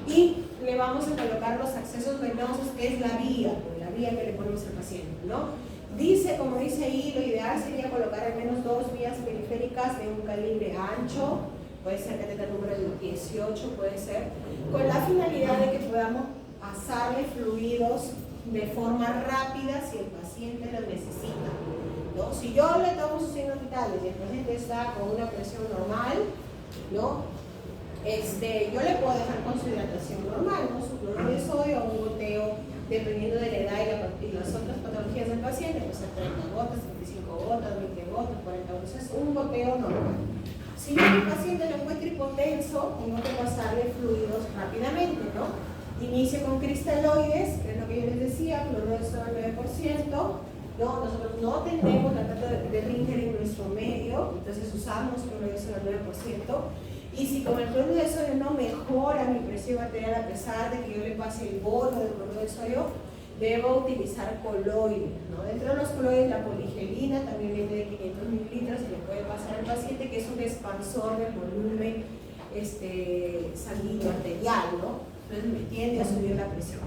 y le vamos a colocar los accesos venosos, que es la vía que le ponemos al paciente, ¿no? Dice, como dice ahí, lo ideal sería colocar al menos 2 vías periféricas de un calibre ancho, puede ser catéter número 18, puede ser, con la finalidad de que podamos pasarle fluidos de forma rápida si el paciente lo necesita, ¿no? Si yo le tomo sus signos vitales y el paciente está con una presión normal, ¿no? Yo le puedo dejar con su hidratación normal, ¿no? Su cloruro de sodio o un goteo, dependiendo de la edad y las otras patologías del paciente, pues 30 gotas, 35 gotas, 20 gotas, 40 gotas, es un goteo normal. Si yo el paciente lo encuentro hipotenso, tengo que pasarle fluidos rápidamente, ¿no? Inicio con cristaloides, que es lo que yo les decía, cloruro de sodio al 9%, ¿no? Nosotros no tenemos la trata de Ringer en nuestro medio, entonces usamos cloruro de sodio al 9%. Y si con el cloruro de sodio no mejora mi presión arterial, a pesar de que yo le pase el bono del cloruro de sodio, debo utilizar coloides, ¿no? Dentro de los coloides, la poligelina también viene de 500 mililitros y le puede pasar al paciente, que es un expansor del volumen sanguíneo arterial, ¿no? Entonces me tiende a subir la presión.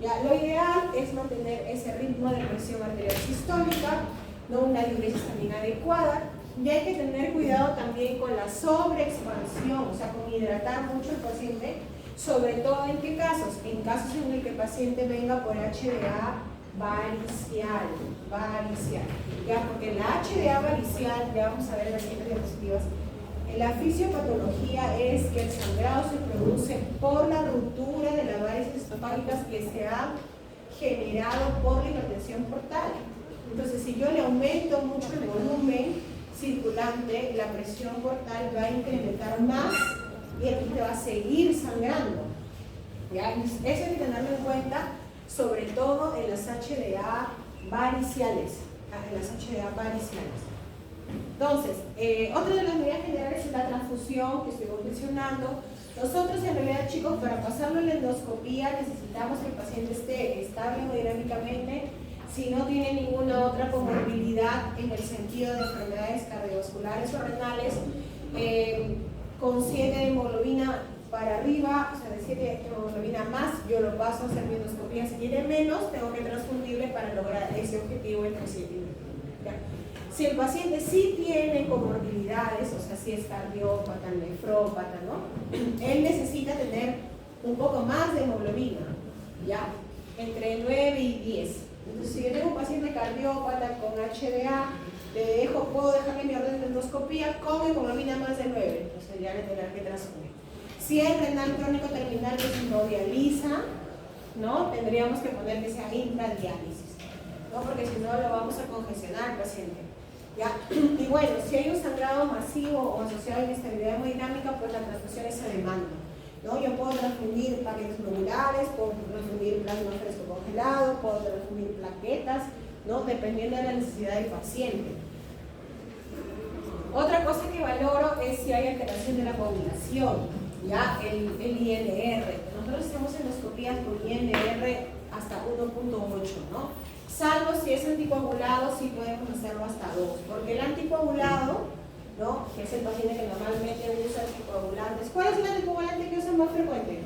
Ya, lo ideal es mantener ese ritmo de presión arterial sistólica, ¿no? Una diuresis también adecuada. Y hay que tener cuidado también con la sobreexpansión, o sea, con hidratar mucho al paciente, sobre todo en qué casos, en casos en el que el paciente venga por HDA varicial, ya, porque la HDA varicial, ya vamos a ver en las siguientes diapositivas, la fisiopatología es que el sangrado se produce por la ruptura de las varices esofágicas que se han generado por la hipertensión portal. Entonces, si yo le aumento mucho el volumen circulante, la presión portal va a incrementar más y el paciente va a seguir sangrando. ¿Ya? Eso hay que tenerlo en cuenta, sobre todo en las HDA variciales. Entonces, otra de las medidas generales es la transfusión que estuvimos mencionando. Nosotros en realidad, chicos, para pasarlo en la endoscopía necesitamos que el paciente esté estable hemodinámicamente, si no tiene ninguna otra comorbilidad en el sentido de enfermedades cardiovasculares o renales, con 7 de hemoglobina para arriba, o sea, de 7 de hemoglobina más, yo lo paso a hacer mi endoscopía. Si tiene menos, tengo que transfundirle para lograr ese objetivo del procedimiento. ¿Ya? Si el paciente sí tiene comorbilidades, o sea, si es cardiópata, nefrópata, ¿no? Él necesita tener un poco más de hemoglobina, ¿ya? Entre 9 y 10. Entonces, si yo tengo un paciente cardiópata con HDA, puedo dejarle mi orden de endoscopía con hemoglobina más de 9, entonces ya le tendrá que transfundir. Si es renal crónico terminal que se hemodializa, ¿no? Tendríamos que poner que sea intradiálisis, ¿no? Porque si no lo vamos a congestionar al paciente. ¿Ya? Y bueno, si hay un sangrado masivo o asociado a inestabilidad hemodinámica, pues la transfusión es a demanda, ¿no? Yo puedo transfundir paquetes globulares, puedo transfundir plasma fresco congelado, puedo transfundir plaquetas, ¿no? Dependiendo de la necesidad del paciente. Otra cosa que valoro es si hay alteración de la coagulación, ¿ya? El INR. Nosotros hacemos endoscopías con INR hasta 1.8, ¿no? Salvo si es anticoagulado, sí podemos hacerlo hasta 2, porque el anticoagulado, ¿no? Que es el paciente que normalmente usa anticoagulantes. ¿Cuál es el anticoagulante que usa más frecuente?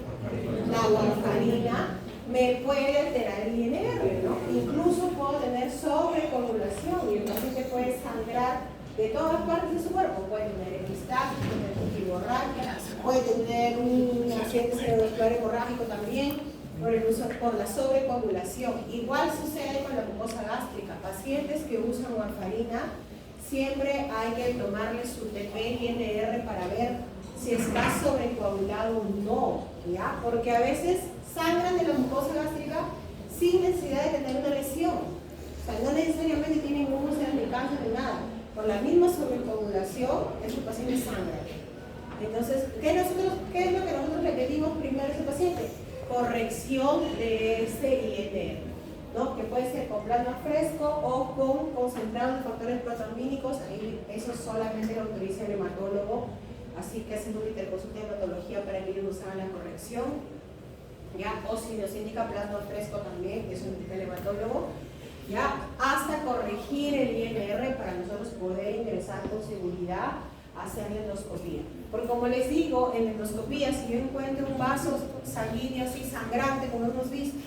La warfarina. Me puede alterar el INR, ¿no? Incluso puedo tener sobrecoagulación y el paciente puede sangrar de todas partes de su cuerpo. Puede tener epistaxis, puede tener fibromialgia, puede tener un accidente cerebrovascular hemorrágico también por la sobrecoagulación. Igual sucede con la mucosa gástrica. Pacientes que usan warfarina, siempre hay que tomarle su TP-INR para ver si está sobrecoagulado o no, ¿ya? Porque a veces sangran de la mucosa gástrica sin necesidad de tener una lesión. O sea, no necesariamente tienen un úlcera ni cáncer ni nada. Por la misma sobrecoagulación, esos pacientes sangran. Entonces, ¿qué es lo que nosotros le pedimos primero a ese paciente? Corrección de este INR, ¿no? Que puede ser con plasma fresco o con concentrados de factores protrombínicos. Ahí eso solamente lo autoriza el hematólogo, así que hacemos una interconsulta de hematología para que ellos hagan la corrección, ¿ya? O si nos indica plasma fresco también, eso indica el hematólogo, ¿ya? Hasta corregir el INR para nosotros poder ingresar con seguridad a hacer la endoscopía. Porque como les digo, en la endoscopía, si yo encuentro un vaso sanguíneo así sangrante, como hemos visto,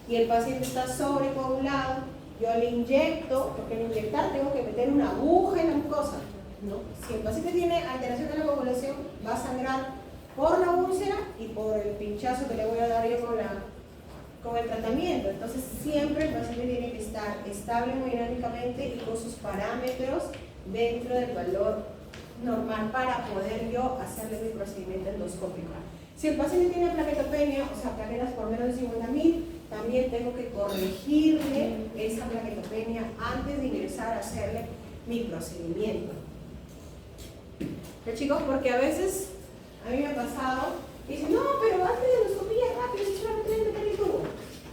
y el paciente está sobrecoagulado, yo le inyecto, porque al inyectar tengo que meter una aguja en la mucosa, ¿no? Si el paciente tiene alteración de la coagulación, va a sangrar por la úlcera y por el pinchazo que le voy a dar yo con el tratamiento. Entonces siempre el paciente tiene que estar estable hemodinámicamente y con sus parámetros dentro del valor normal para poder yo hacerle mi procedimiento endoscópico. Si el paciente tiene plaquetopenia, o sea, plaquetas por menos de 50.000, también tengo que corregirle esa plaquetopenia antes de ingresar a hacerle mi procedimiento. ¿Ya, chicos? Porque a veces, a mí me ha pasado, dicen, no, pero hazme la endoscopía rápido, si solamente es meterle tubo.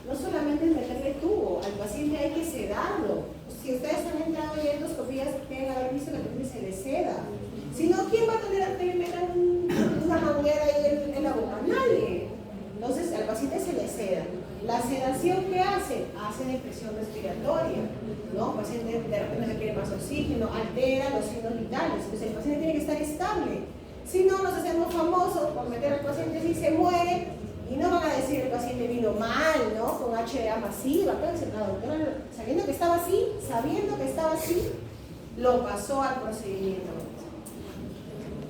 No solamente es meterle tubo, al paciente hay que sedarlo. Si ustedes han entrado en endoscopías, tienen que haber visto que el paciente se le seda. Si no, ¿quién va a tolerar que le metan una manguera ahí en la boca? Nadie. Entonces, al paciente se le seda. La sedación, ¿qué hace? Hace depresión respiratoria, ¿no? El paciente de repente requiere más oxígeno, altera los signos vitales. Entonces, el paciente tiene que estar estable. Si no, nos hacemos famosos por meter al paciente y se muere. Y no van a decir el paciente vino mal, ¿no? Con HDA masiva. Entonces, la doctora, sabiendo que estaba así, lo pasó al procedimiento.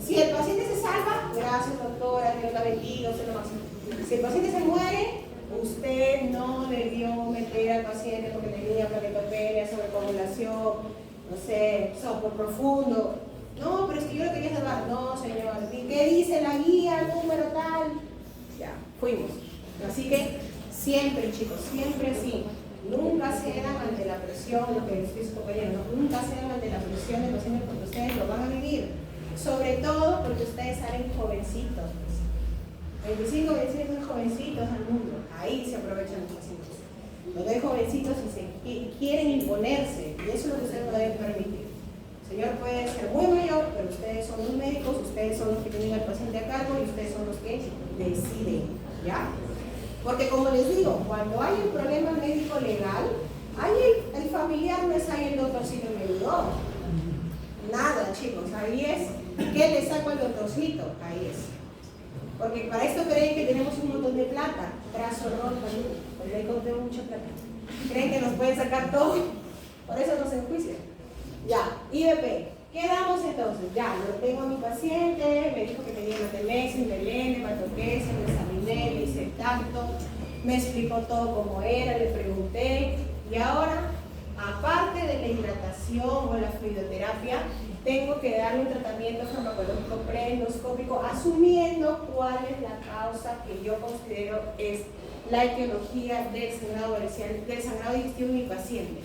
Si el paciente se salva, gracias doctora, Dios la bendiga, usted lo máximo. Si el paciente se muere, usted no le dio meter al paciente porque tenía plaquetopenia, sobrecoagulación, no sé, soplo profundo. No, pero es que yo lo quería salvar. No, señor. ¿Qué dice la guía, número tal? Ya, fuimos. Así que siempre, chicos, siempre así. Nunca cedan ante la presión, lo que les estoy compañero, nunca cedan ante la presión del paciente porque ustedes lo van a vivir. Sobre todo porque ustedes salen jovencitos. 25, 26 son jovencitos al mundo. Ahí se aprovechan los pacientes. Los ven jovencitos y quieren imponerse. Y eso es lo que ustedes no deben permitir. El Señor puede puede ser muy mayor, pero ustedes son los médicos, ustedes son los que tienen al paciente a cargo y ustedes son los que deciden, ¿ya? Porque como les digo, cuando hay un problema médico legal, ahí el familiar no es ahí el doctorcito me ayudó. Nada, chicos, ahí es, ¿qué le saco al doctorcito? Ahí es. Porque para esto creen que tenemos un montón de plata, brazo roto, pues le conté mucha plata. Creen que nos pueden sacar todo, por eso nos enjuician. Ya, IBP. ¿Qué damos entonces? Ya, lo tengo a mi paciente, me dijo que tenía hematelesia, invelene, hematoquesia, me examiné, le hice el tacto, me explicó todo cómo era, le pregunté, y ahora, aparte de la hidratación o la fluidoterapia, tengo que darle un tratamiento farmacológico preendoscópico, asumiendo cuál es la causa que yo considero es la etiología del sangrado digestivo de mi paciente.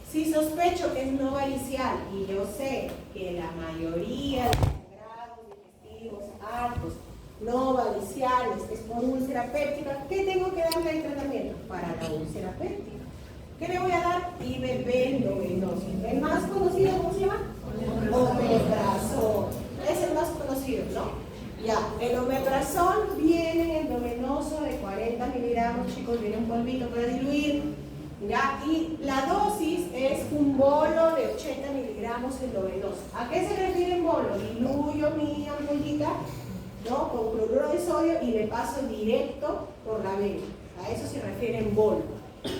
Si sospecho que es no varicial y yo sé que la mayoría de sangrados digestivos altos, no variciales, es por úlcera péptica, ¿qué tengo que darle de tratamiento? Para la úlcera péptica. ¿Qué le voy a dar? IBP endovenoso. El más conocido, ¿cómo se llama? Omeprazol. Es el más conocido, ¿no? Ya, el omeprazol viene endovenoso de 40 miligramos, chicos, viene un polvito para diluir. ¿Ya? Y la dosis es un bolo de 80 miligramos endovenoso. ¿A qué se refiere en bolo? Diluyo mi ampollita, ¿no?, con cloruro de sodio y le paso directo por la vena. A eso se refiere en bolo.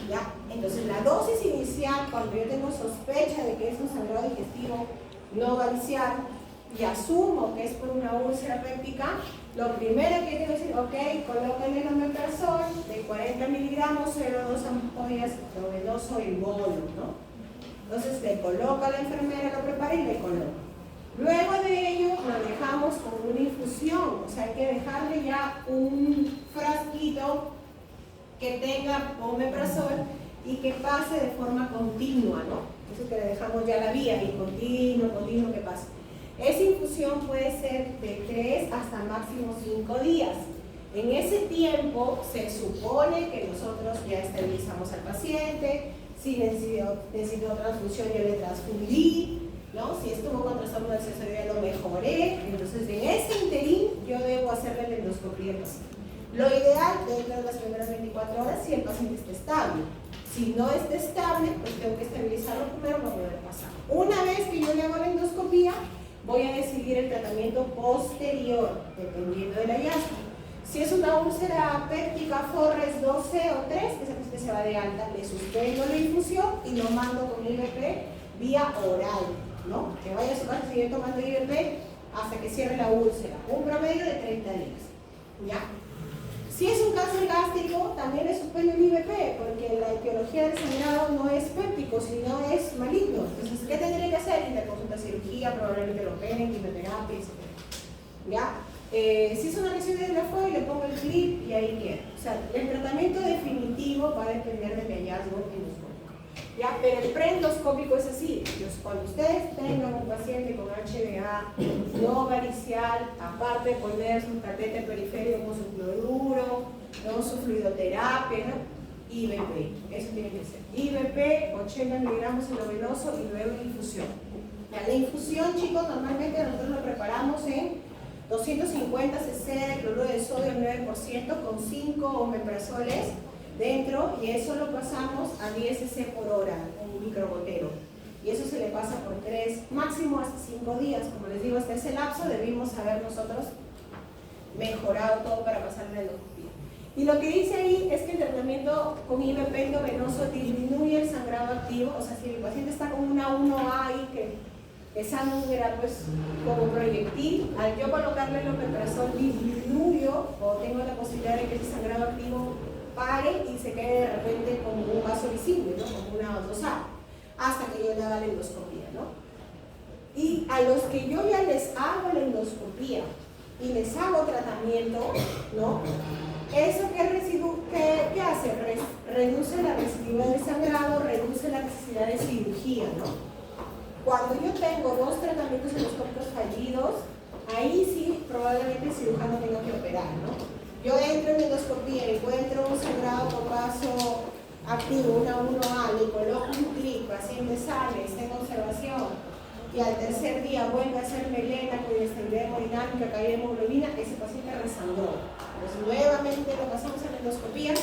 ¿Ya? Entonces la dosis inicial, cuando yo tengo sospecha de que es un sangrado digestivo no varicial y asumo que es por una úlcera péptica, lo primero que tengo que decir, ok, colóquenle el omeprazol de 40 miligramos, 0,2 ampollas endovenoso en bolo, ¿no? Entonces le coloca a la enfermera, lo prepara y le coloca. Luego de ello lo dejamos con una infusión, o sea, hay que dejarle ya un frasquito que tenga omeprazol y que pase de forma continua, ¿no? Eso que le dejamos ya la vía y continuo que pase. Esa infusión puede ser de 3 hasta máximo 5 días. En ese tiempo se supone que nosotros ya esterilizamos al paciente, si necesitó transfusión yo le transfundí, ¿no? Si estuvo con trastorno del accesorio ya lo mejoré. Entonces en ese interín yo debo hacerle la endoscopía al paciente. Lo ideal dentro de las primeras 24 horas si el paciente está estable. Si no está estable, pues tengo que estabilizarlo primero para poder pasar. Una vez que yo le hago la endoscopía, voy a decidir el tratamiento posterior, dependiendo del hallazgo. Si es una úlcera péptica Forres 12 o 3, esa paciente se va de alta, le suspendo la infusión y lo mando con IBP vía oral, ¿no? Que vaya a su casa y sigue tomando IBP hasta que cierre la úlcera, un promedio de 30 días, ¿ya? Si es un cáncer gástrico, también le suspendo el IBP, porque la etiología del sangrado no es péptico, sino es maligno. Entonces, ¿qué tendría que hacer? Interconsulta cirugía, probablemente lo operen, quimioterapia, etc. ¿Ya? Si es una lesión de linfoide, le pongo el clip y ahí queda. O sea, el tratamiento definitivo va a depender de mi hallazgo endoscópico. ¿Ya? Pero el preendoscópico es así. Entonces, cuando ustedes tengan un paciente con HbA no varicial, aparte de poner su catéter periférico con su cloruro, ¿no?, su fluidoterapia, ¿no?, IBP, eso tiene que ser. IBP, 80 miligramos endovenoso y luego infusión. La infusión, chicos, normalmente nosotros lo preparamos en 250 cc de cloruro de sodio al 9% con 5 omeprazoles dentro, y eso lo pasamos a 10 cc por hora, un microgotero. Y eso se le pasa por 3, máximo hasta 5 días. Como les digo, hasta ese lapso debimos haber nosotros mejorado todo para pasar la endoscopía. Y lo que dice ahí es que el tratamiento con IBP endovenoso disminuye el sangrado activo. O sea, si el paciente está con una 1A y que sangra pues como proyectil, al yo colocarle el omeprazol disminuyo o tengo la posibilidad de que ese sangrado activo pare y se quede de repente como un vaso visible, ¿no?, como una 2A, hasta que yo le haga la endoscopía, ¿no? Y a los que yo ya les hago la endoscopía y les hago tratamiento, ¿no?, ¿eso qué hace? Reduce la residualidad de sangrado, reduce la necesidad de cirugía, ¿no? Cuando yo tengo 2 tratamientos endoscópicos fallidos, ahí sí probablemente el cirujano tenga que operar, ¿no? Yo entro en endoscopía, encuentro un sangrado con vaso activo, una 1A, le coloco un clip, paciente sale, está en observación, y al tercer día vuelve a hacer melena, poliestabilidad hemodinámica, caída de hemoglobina, ese paciente resangró. Entonces nuevamente lo pasamos a la endoscopía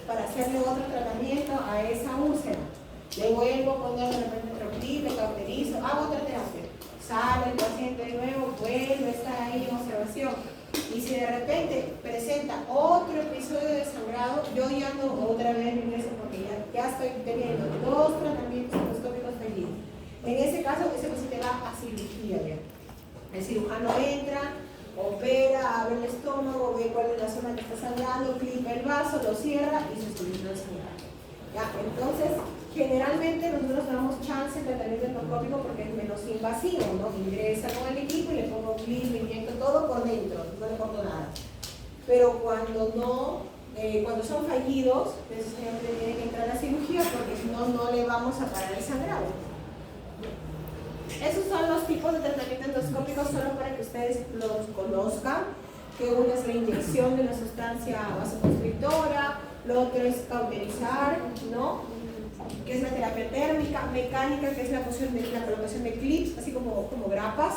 para hacerle otro tratamiento a esa úlcera. Le vuelvo a poner de repente troquil, le cauterizo, hago otra terapia. Sale el paciente de nuevo, vuelve a estar ahí en observación. Y si de repente presenta otro episodio de sangrado, yo ya no otra vez ingreso porque ya estoy teniendo 2 tratamientos endoscópicos fallidos. En ese caso, ese paciente va a cirugía ya. El cirujano entra, opera, abre el estómago, ve cuál es la zona que está sangrando, clipa el vaso, lo cierra y se soluciona el sangrado. ¿Ya? Entonces, generalmente nosotros damos chance de tratamiento endoscópico porque es menos invasivo, ¿no? Ingresa con el equipo y le pongo clip, le inyecto todo por dentro, no le corto nada. Pero cuando no, cuando son fallidos, necesariamente tiene que entrar a la cirugía porque si no, no le vamos a parar el sangrado. Esos son los tipos de tratamiento endoscópico, solo para que ustedes los conozcan, que uno es la inyección de una sustancia vasoconstrictora, lo otro es cauterizar, ¿no? Que es la terapia térmica, mecánica, que es la colocación de clips, así como grapas,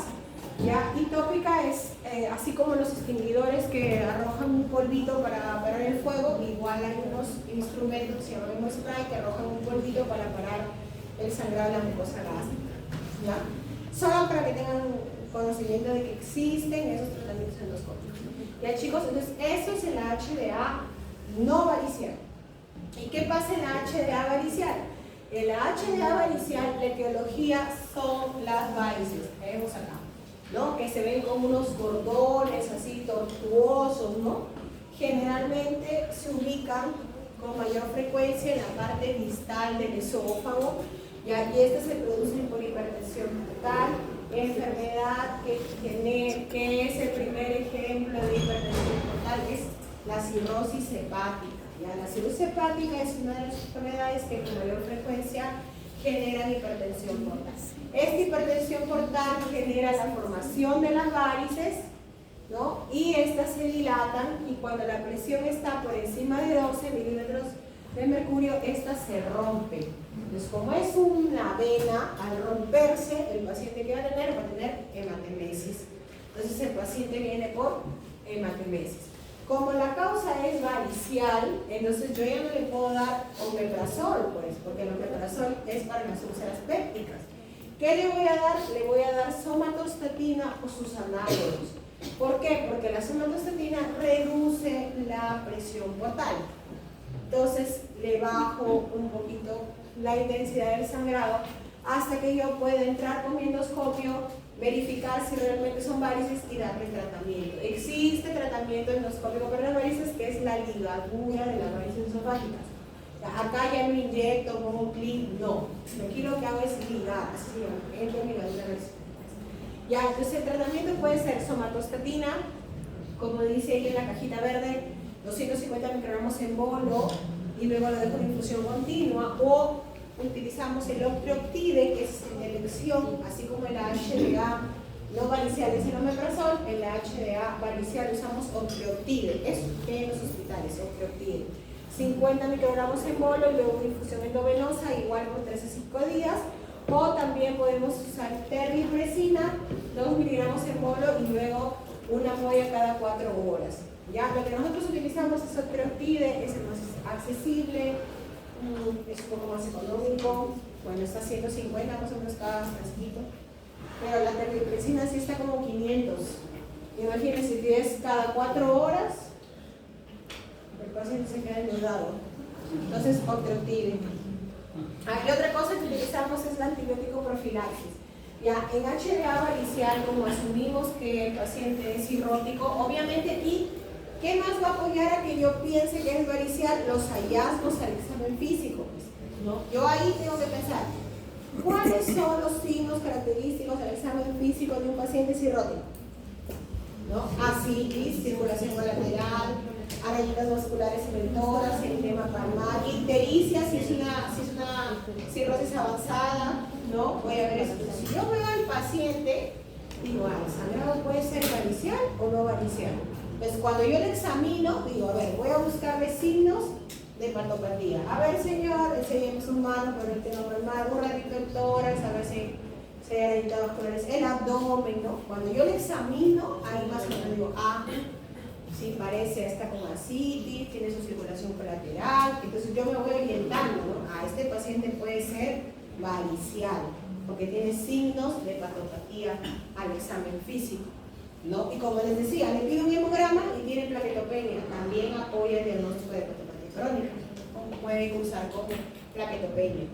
¿ya? Y tópica es, así como los extinguidores que arrojan un polvito para parar el fuego, igual hay unos instrumentos que se llaman spray que arrojan un polvito para parar el sangrado de la mucosa gástrica, ¿ya? Solo para que tengan conocimiento de que existen esos tratamientos endoscópicos. Ya chicos, entonces eso es el HDA no varicial. ¿Y qué pasa en la HDA varicial? En la HDA varicial, la etiología son las varices, vemos acá, ¿no? Que se ven como unos gordones así tortuosos, ¿no? Generalmente se ubican con mayor frecuencia en la parte distal del esófago, ¿ya? Y estas se producen por hipertensión portal, enfermedad que es el primer ejemplo de hipertensión portal, es la cirrosis hepática. ¿Ya? La cirrosis hepática es una de las enfermedades que con mayor frecuencia generan hipertensión portal. Esta hipertensión portal genera la formación de las varices, ¿no? Y estas se dilatan y cuando la presión está por encima de 12 milímetros de mercurio, esta se rompe. Entonces, como es una vena, al romperse, el paciente que va a tener hematemesis. Entonces, el paciente viene por hematemesis. Como la causa es varicial, entonces yo ya no le puedo dar omeprazol, pues, porque el omeprazol es para las úlceras pépticas. ¿Qué le voy a dar? Le voy a dar somatostatina o sus análogos. ¿Por qué? Porque la somatostatina reduce la presión portal. Entonces le bajo un poquito la intensidad del sangrado hasta que yo pueda entrar con mi endoscopio, verificar si realmente son varices y darle tratamiento. Existe tratamiento endoscópico para las varices que es la ligadura de las varices esofágicas. Acá ya no inyecto con un clip, no. Aquí lo que hago es ligar, así se llama, entro en ligadura de las esofágicas. Ya, entonces el tratamiento puede ser somatostatina, como dice ahí en la cajita verde, 250 microgramos en bolo y luego lo dejo en infusión continua, o utilizamos el octreotide, que es en elección, así como el HDA no varicial es el omeprazol, en la HDA varicial usamos octreotide, eso que en los hospitales, octreotide. 50 microgramos en bolo y luego una infusión endovenosa, igual por 3 a 5 días, o también podemos usar terlipresina, 2 miligramos en bolo y luego una molla cada 4 horas. ¿Ya? Lo que nosotros utilizamos es octreotide, es el más accesible, es un poco más económico, bueno, está 150 más o menos cada frasquito, pero la terlipresina sí está como 500. Imagínense, si es cada 4 horas, el paciente se queda endeudado. Entonces, octreotide. Y otra cosa que utilizamos es el antibiótico profilaxis. Ya, en HDA varicial, como asumimos que el paciente es cirrótico, obviamente aquí, ¿qué más va a apoyar a que yo piense que es varicial? Los hallazgos al examen físico, ¿no? Yo ahí tengo que pensar, ¿cuáles son los signos característicos al examen físico de un paciente cirrótico? ¿No? Asitis, circulación colateral, arañitas vasculares inventoras, edema palmar, ictericia, si es una cirrosis avanzada, ¿no? Voy a ver eso. Si yo veo al paciente, digo, ¿el sangrado puede ser varicial o no varicial? Pues cuando yo le examino, digo, a ver, voy a buscarle signos de hepatopatía. A ver, señor, enseñemos un mano, por el normal, un ratito el tórax, a ver si si hay arenita vasculares, el abdomen, ¿no? Cuando yo le examino, ahí más o menos digo, sí, parece esta con ascitis, tiene su circulación colateral, entonces yo me voy orientando, ¿no? Este paciente puede ser varicial, porque tiene signos de patopatía al examen físico, ¿no? Y como les decía, le pido un hemograma y tiene plaquetopenia, también apoya el diagnóstico de patopatía crónica, o puede usar como plaquetopenia,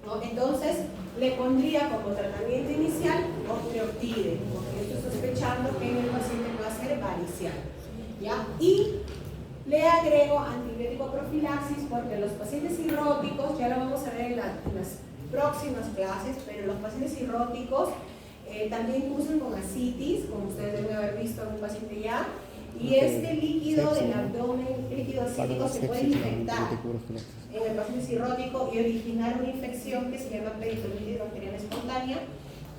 ¿no? Entonces, le pondría como tratamiento inicial octreotide, porque estoy sospechando que en el paciente puede ser varicial, ¿ya? Y le agrego antibiótico profilaxis porque los pacientes cirróticos, ya lo vamos a ver en las próximas clases, pero los pacientes cirróticos también cursan con ascitis, como ustedes deben haber visto en un paciente ya, y este líquido del abdomen, líquido acítico, se puede infectar en el paciente cirrótico y originar una infección que se llama peritonitis bacteriana espontánea,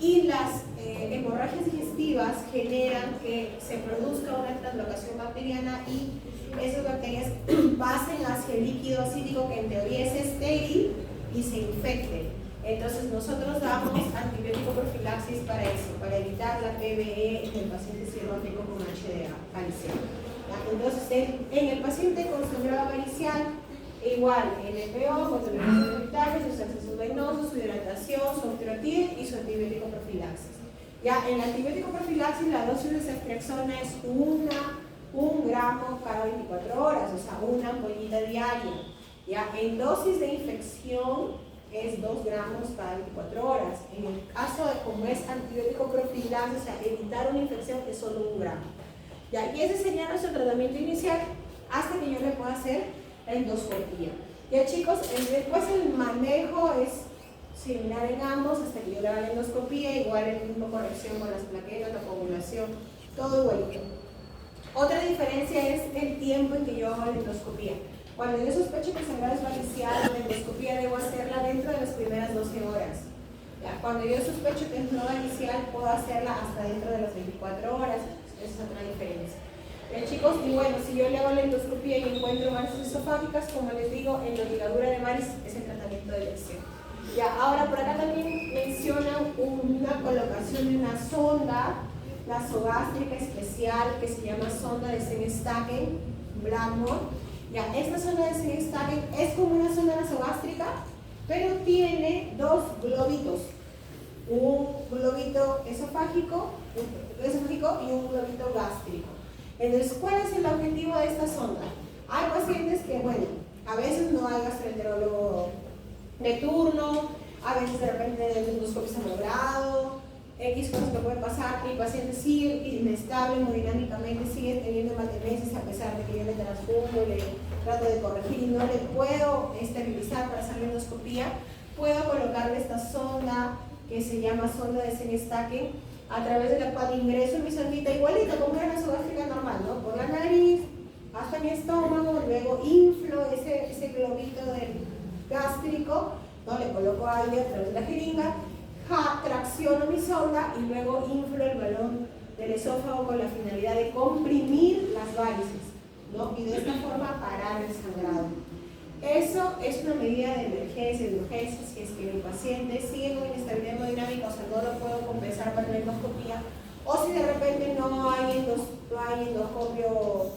y las hemorragias digestivas generan que se produzca una translocación bacteriana y esas bacterias pasen hacia el líquido acítico, que en teoría es estéril, y se infecte. Entonces nosotros damos antibiótico profilaxis para eso, para evitar la PBE en el paciente cirrótico con HDA varicial. Entonces en el paciente con sangrado varicial, igual LPO, control vital, sus accesos venosos, su hidratación, su octreotide y su antibiótico profilaxis. Ya en el antibiótico profilaxis la dosis de ceftriaxona es 1 gramo cada 24 horas, o sea, una ampollita diaria. Ya en dosis de infección es 2 gramos cada 24 horas. En el caso de como es antibiótico profilaxis, o sea, evitar una infección, es solo 1 gramo. Ya, y ese sería nuestro tratamiento inicial hasta que yo le pueda hacer la endoscopía. Ya chicos, después el manejo es similar en ambos hasta que yo le haga la endoscopía, igual el mismo corrección con las plaquetas, la coagulación, todo igualito. Otra diferencia es el tiempo en que yo hago la endoscopía. Cuando yo sospecho que el sangrado es varicial, la endoscopía debo hacerla dentro de las primeras 12 horas. ¿Ya? Cuando yo sospecho que es no varicial, puedo hacerla hasta dentro de las 24 horas. Esa es otra diferencia. Chicos, y bueno, si yo le hago la endoscopía y encuentro varices esofágicas, como les digo, en la ligadura de varices es el tratamiento de elección. Ya, ahora por acá también mencionan una colocación de una sonda nasogástrica especial que se llama sonda de Sten-Stacken Blackmore. Ya, esta sonda de Sten-Stacken es como una sonda nasogástrica, pero tiene 2 globitos, un globito esofágico y un globito gástrico. Entonces, ¿cuál es el objetivo de esta sonda? Hay pacientes que, bueno, a veces no hay gastroenterólogo de turno, a veces de repente el endoscopio está logrado, X cosas que pueden pasar, y el paciente sigue inestable hemodinámicamente, sigue teniendo hematemesis a pesar de que yo le transfundo, le trato de corregir y no le puedo estabilizar para hacer la endoscopía. Puedo colocarle esta sonda que se llama sonda de Sten-Stacken, a través de la cual ingreso mi sondita igualita como una nasogástrica normal, ¿no? Por la nariz hasta mi estómago, luego inflo ese globito del gástrico, ¿no? Le coloco aire a través de la jeringa, tracciono mi sonda y luego inflo el balón del esófago con la finalidad de comprimir las varices, ¿no? Y de esta forma parar el sangrado. Eso es una medida de emergencia, de urgencia, si es que el paciente sigue con inestabilidad hemodinámica, o sea, no lo puedo compensar para la endoscopía, o si de repente no hay endoscopio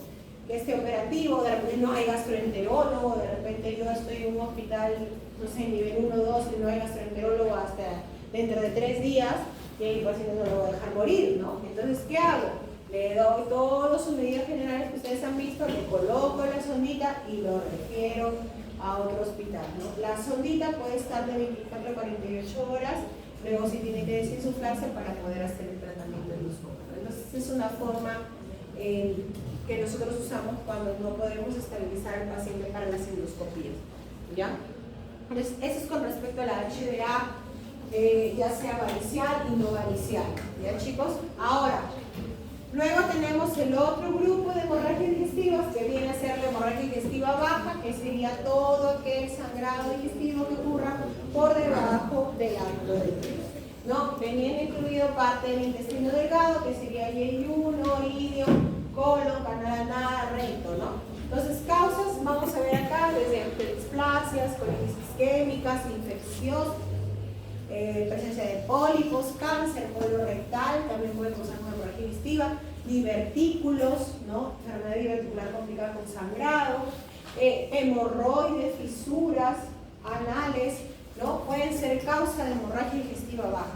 que esté operativo, de repente no hay gastroenterólogo, de repente yo estoy en un hospital, no sé, nivel 1 o 2, y no hay gastroenterólogo hasta dentro de 3 días, y el paciente no lo voy a dejar morir, ¿no? Entonces, ¿qué hago? Le doy todas sus medidas generales que ustedes han visto, le coloco la sondita y lo refiero a otro hospital, ¿no? La sondita puede estar de 24 a 48 horas, luego si tiene que desinsuflarse para poder hacer el tratamiento endoscópico. Entonces, es una forma que nosotros usamos cuando no podemos estabilizar al paciente para las endoscopías, ¿ya? Entonces, eso es con respecto a la HDA, ya sea varicial y no varicial, ¿ya chicos? Ahora, luego tenemos el otro grupo de hemorragias digestivas que viene a ser la hemorragia digestiva baja, que sería todo aquel sangrado digestivo que ocurra por debajo del abdomen, ¿no? Teniendo incluido parte del intestino delgado, que sería yeyuno, idio, colon, canal anal, recto, ¿no? Entonces, causas, vamos a ver acá, desde displasias, colitis isquémicas, infección, presencia de pólipos, cáncer colorectal, también puede causar una hemorragia digestiva, divertículos, ¿no? Enfermedad diverticular complicada con sangrado, hemorroides, fisuras anales, ¿no? Pueden ser causa de hemorragia digestiva baja.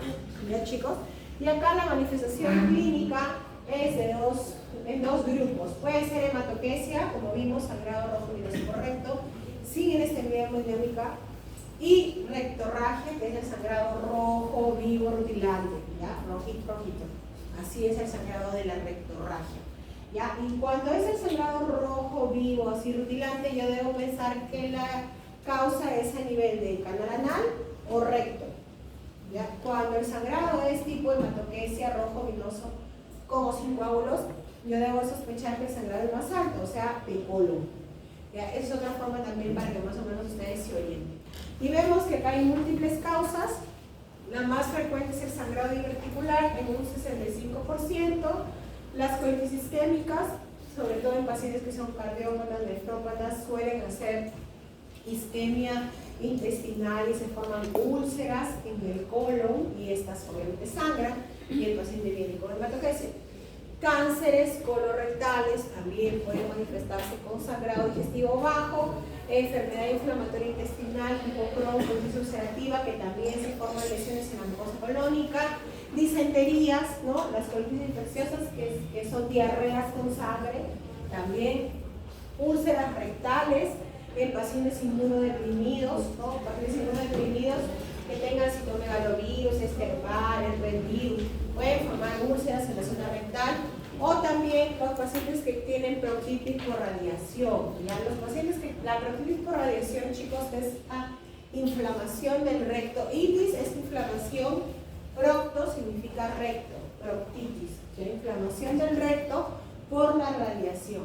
¿Ya, chicos? Y acá la manifestación clínica es en dos grupos. Puede ser hematoquesia, como vimos, sangrado rojo venoso correcto, sin inestabilidad hemodinámica, y rectorragia, que es el sangrado rojo, vivo, rutilante, ¿ya? Rojito, rojito. Así es el sangrado de la rectorragia, ¿ya? Y cuando es el sangrado rojo, vivo, así rutilante, yo debo pensar que la causa es a nivel de canal anal o recto, ¿ya? Cuando el sangrado es tipo hematoquesia, rojo, venoso, como sin coágulos, yo debo sospechar que el sangrado es más alto, o sea, de colon. ¿Ya? Es otra forma también para que más o menos ustedes se orienten. Y vemos que acá hay múltiples causas. La más frecuente es el sangrado diverticular en un 65%. Las colitis isquémicas, sobre todo en pacientes que son cardiópatas, nefrópatas, suelen hacer isquemia intestinal y se forman úlceras en el colon y estas obviamente sangran y el paciente viene con hematoquesia. Cánceres colorectales también pueden manifestarse con sangrado digestivo bajo, enfermedad inflamatoria intestinal tipo Crohn, colitis ulcerativa, que también se forman lesiones en la mucosa colónica, disenterías, ¿no? Las colitis infecciosas que son diarreas con sangre, también úlceras rectales en pacientes inmunodeprimidos, ¿no? Pacientes inmunodeprimidos que tengan citomegalovirus, Epstein-Barr, herpesvirus, pueden formar úlceras en la zona rectal, o también los pacientes que tienen proctitis por radiación. ¿Ya? Los pacientes que la proctitis por radiación, chicos, es inflamación del recto. Itis es inflamación, procto significa recto, proctitis, ¿ya? Inflamación del recto por la radiación.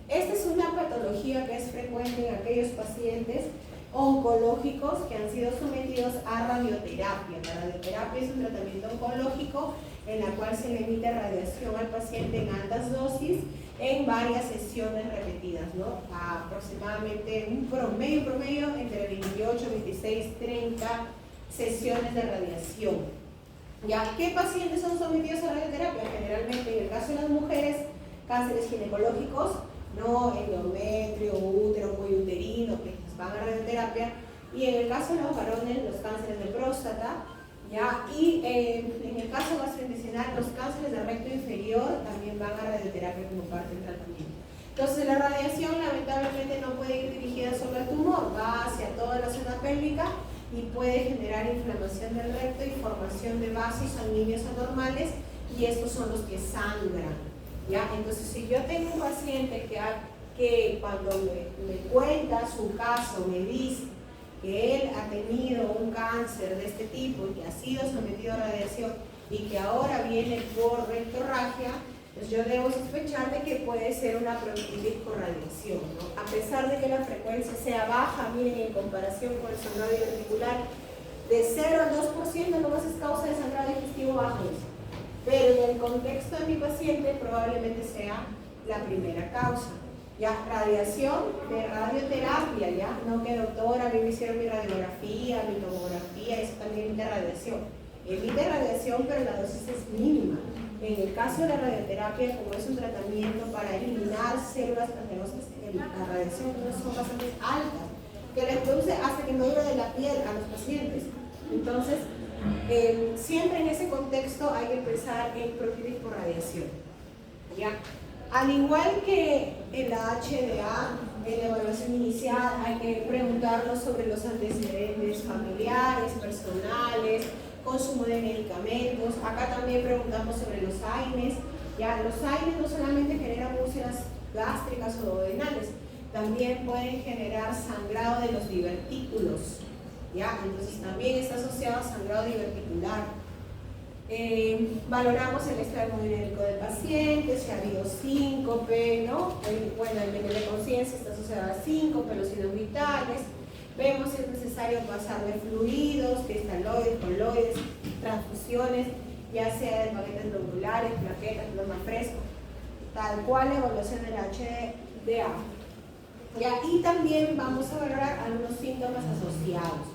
Esta es una patología que es frecuente en aquellos pacientes oncológicos que han sido sometidos a radioterapia. La radioterapia es un tratamiento oncológico en la cual se le emite radiación al paciente en altas dosis en varias sesiones repetidas, ¿no? Aproximadamente un promedio entre 28, 26, 30 sesiones de radiación. ¿Ya? ¿Qué pacientes son sometidos a radioterapia? Generalmente, en el caso de las mujeres, cánceres ginecológicos, no endometrio, útero, cuello uterino, que van a radioterapia, y en el caso de los varones, los cánceres de próstata, ¿ya? Y en el caso gastrointestinal, los cánceres de recto inferior también van a radioterapia como parte del tratamiento. Entonces, la radiación lamentablemente no puede ir dirigida solo al tumor, va hacia toda la zona pélvica y puede generar inflamación del recto y formación de vasos sanguíneos anormales, y estos son los que sangran. ¿Ya? Entonces, si yo tengo un paciente que cuando me cuenta su caso, me dice que él ha tenido un cáncer de este tipo y que ha sido sometido a radiación y que ahora viene por rectorragia, pues yo debo sospechar de que puede ser una proctitis por radiación, ¿no? A pesar de que la frecuencia sea baja, miren, en comparación con el sangrado diverticular, de 0 al 2% nomás es causa de sangrado digestivo bajo. Pero en el contexto de mi paciente probablemente sea la primera causa. Ya, radiación de radioterapia, ya, no que doctora, a mí me hicieron mi radiografía, mi tomografía, eso también emite radiación. Emite radiación, pero la dosis es mínima. En el caso de la radioterapia, como es un tratamiento para eliminar células cancerosas, la radiación son bastante altas, que les produce hasta que no dure de la piel a los pacientes. Entonces, siempre en ese contexto hay que pensar en proctitis por radiación. ¿Ya? Al igual que en la HDA, en la evaluación inicial, hay que preguntarnos sobre los antecedentes familiares, personales, consumo de medicamentos. Acá también preguntamos sobre los AINES. ¿Ya? Los AINES no solamente generan úlceras gástricas o duodenales, también pueden generar sangrado de los divertículos. ¿Ya? Entonces también está asociado a sangrado diverticular. Valoramos el estado hemodinámico del paciente, si ha habido síncope, ¿no? Bueno, el nivel de conciencia está asociado a síncope, los signos vitales. Vemos si es necesario pasarle fluidos, cristaloides, coloides, transfusiones, ya sea de paquetes globulares, plaquetas, plasma fresco, tal cual la evaluación del HDA. ¿Ya? Y también vamos a valorar algunos síntomas asociados.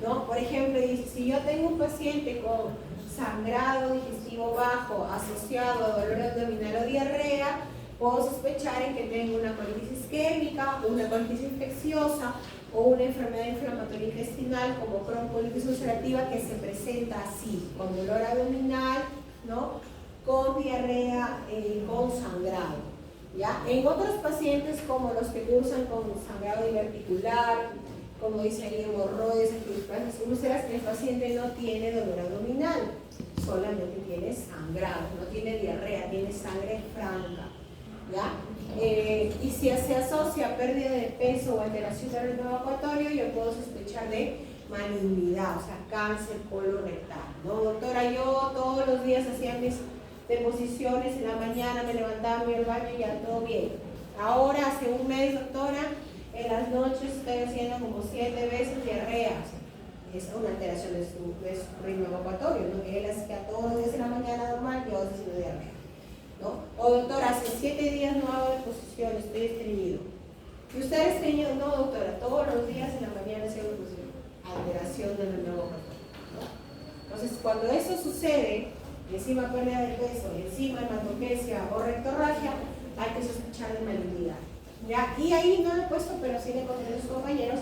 ¿no? Por ejemplo, si yo tengo un paciente con sangrado digestivo bajo asociado a dolor abdominal o diarrea, puedo sospechar en que tengo una colitis isquémica, una colitis infecciosa o una enfermedad inflamatoria intestinal como Crohn colitis ulcerativa que se presenta así, con dolor abdominal, ¿no? Con diarrea, con sangrado. ¿Ya? En otros pacientes como los que cursan con sangrado diverticular, como dice ahí, hemorroides, úlceras, el paciente no tiene dolor abdominal, solamente tiene sangrado, no tiene diarrea, tiene sangre franca. ¿Ya? Y si se asocia a pérdida de peso o alteración del ritmo evacuatorio, yo puedo sospechar de malignidad, o sea, cáncer colorectal, ¿no? Doctora, yo todos los días hacía mis deposiciones, en la mañana me levantaba, me iba al baño y ya todo bien. Ahora, hace un mes, doctora, en las noches estoy haciendo como 7 veces diarrea. Es una alteración de su ritmo evacuatorio, ¿no? Él hacía todos los días en la mañana normal, yo haciendo diarrea, ¿no? O doctora, hace 7 días no hago deposición, estoy estreñido. ¿Y usted es estreñido? No, doctora, todos los días en la mañana hago deposición. Alteración del ritmo evacuatorio, ¿no? Entonces, cuando eso sucede, encima pérdida de peso, encima hematopesia o rectorragia, hay que sospechar de malignidad. ¿Ya? Y ahí no lo he puesto, pero sí le conté a sus compañeros,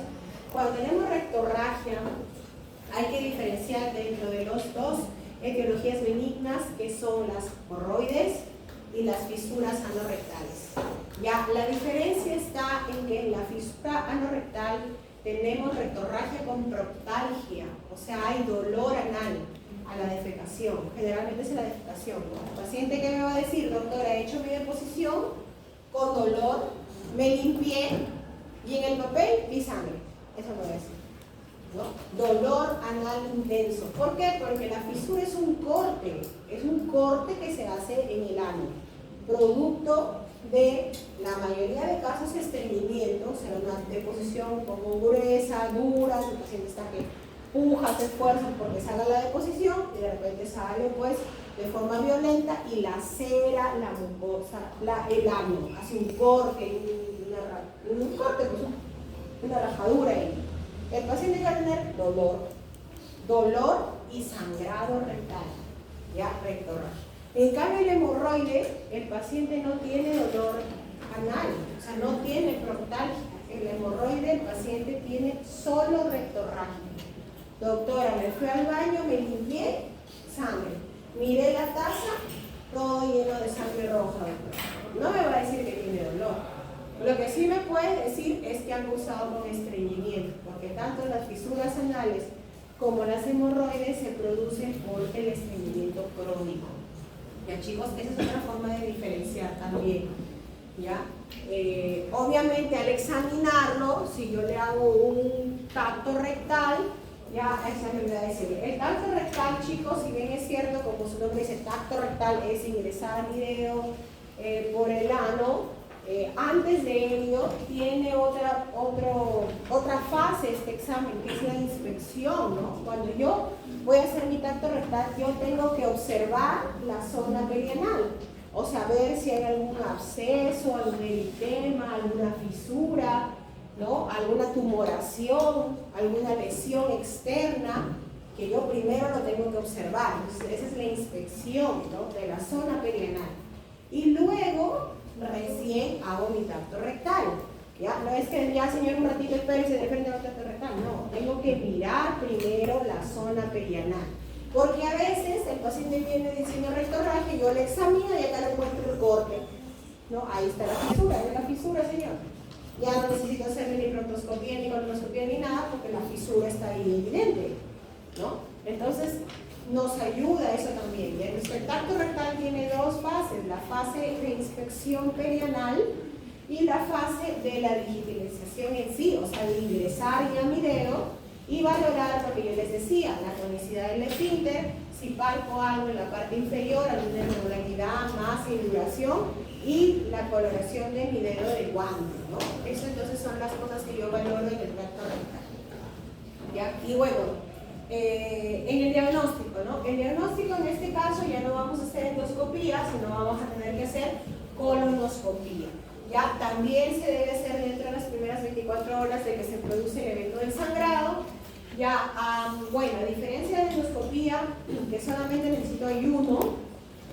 cuando tenemos rectorragia, hay que diferenciar dentro de los dos etiologías benignas, que son las hemorroides y las fisuras anorrectales. Ya, la diferencia está en que en la fisura anorrectal tenemos rectorragia con proctalgia, o sea, hay dolor anal a la defecación, generalmente es la defecación, ¿no? El paciente que me va a decir, doctora, he hecho mi deposición con dolor, me limpié y en el papel vi sangre, eso me va a decir, ¿no? Dolor anal intenso. ¿Por qué? Porque la fisura es un corte que se hace en el ano, producto de la mayoría de casos de estreñimiento, o sea, una deposición un poco gruesa, dura, el paciente está que puja, se esfuerza porque salga la deposición y de repente sale pues de forma violenta y lacera la mucosa, el ano, hace un corte, pues una rajadura ahí. El paciente va a tener dolor y sangrado rectal, ya rectorragia. En cambio el hemorroide, el paciente no tiene dolor anal, o sea, no tiene proctalgia. El hemorroide, el paciente tiene solo rectorragia. Doctora, me fui al baño, me limpié, sangre. Miré la taza, todo lleno de sangre roja. No me va a decir que tiene dolor. Lo que sí me puede decir es que han cursado con estreñimiento, porque tanto las fisuras anales como las hemorroides se producen por el estreñimiento crónico. Ya chicos, esa es otra forma de diferenciar también. ¿Ya? Obviamente al examinarlo, si yo le hago un tacto rectal, ya esa es la decir. El tacto rectal, chicos, si bien es cierto, como su nombre dice, tacto rectal es ingresar el dedo por el ano, antes de ello tiene otra fase este examen, que es la inspección, ¿no? Cuando yo voy a hacer mi tacto rectal, yo tengo que observar la zona perianal, o sea, ver si hay algún absceso, algún eritema, alguna fisura, ¿no? Alguna tumoración, alguna lesión externa, que yo primero lo tengo que observar. Entonces, esa es la inspección, ¿no? De la zona perianal. Y luego, recién hago mi tacto rectal. ¿Ya? No es que ya, señor, un ratito espere y se defiende el tacto rectal. No, tengo que mirar primero la zona perianal. Porque a veces el paciente viene diciendo rectorragia, yo le examino y acá le muestro el corte. ¿No? Ahí está la fisura, ¿es la fisura, señor? Ya no necesito hacerle ni proctoscopía, ni colonoscopía, ni nada, porque la fisura está ahí evidente, ¿no? Entonces, nos ayuda eso también. El tacto rectal tiene dos fases, la fase de inspección perianal y la fase de la digitalización en sí, o sea, de ingresar ya mi dedo y valorar lo que yo les decía, la tonicidad del esfínter, si palpo algo en la parte inferior, alguna irregularidad, masa y duración, y la coloración de mi dedo de guante, ¿no? Eso entonces son las cosas que yo valoro en el tacto rectal. ¿Ya? Y bueno, en el diagnóstico, ¿no? El diagnóstico en este caso ya no vamos a hacer endoscopía, sino vamos a tener que hacer colonoscopía. Ya también se debe hacer dentro de las primeras 24 horas de que se produce el evento del sangrado Ya, bueno, a diferencia de la endoscopía, que solamente necesito ayuno,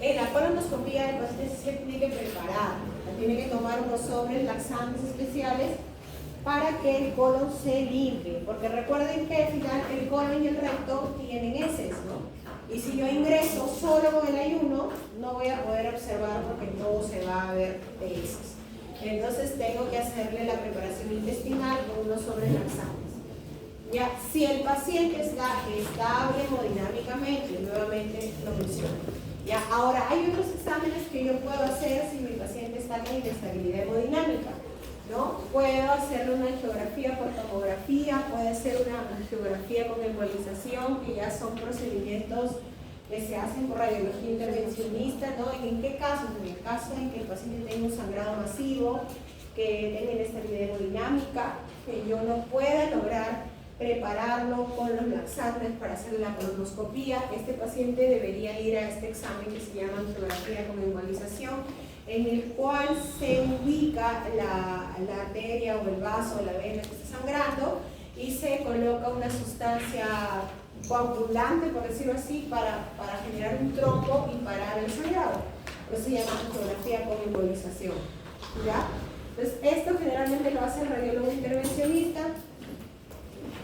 en la colonoscopía el paciente se tiene que preparar, tiene que tomar unos sobres laxantes especiales para que el colon se limpie, porque recuerden que al final el colon y el recto tienen heces, ¿no? Y si yo ingreso solo con el ayuno, no voy a poder observar porque todo se va a ver de heces. Entonces tengo que hacerle la preparación intestinal con unos sobres laxantes. Ya, si el paciente está estable hemodinámicamente, nuevamente lo menciono. Ya, ahora hay otros exámenes que yo puedo hacer si mi paciente está con inestabilidad hemodinámica, ¿no? Puedo hacerle una angiografía por tomografía, puede ser una angiografía con embolización, que ya son procedimientos que se hacen por radiología intervencionista, ¿no? ¿En qué casos? En el caso en que el paciente tenga un sangrado masivo, que tenga inestabilidad hemodinámica, que yo no pueda lograr prepararlo con los laxantes para hacer la colonoscopía, este paciente debería ir a este examen que se llama angiografía con embolización, en el cual se ubica la arteria o el vaso o la vena que está sangrando y se coloca una sustancia coagulante, por decirlo así, para generar un trombo y parar el sangrado. Eso se llama angiografía con embolización, ¿ya? Entonces, esto generalmente lo hace el radiólogo intervencionista.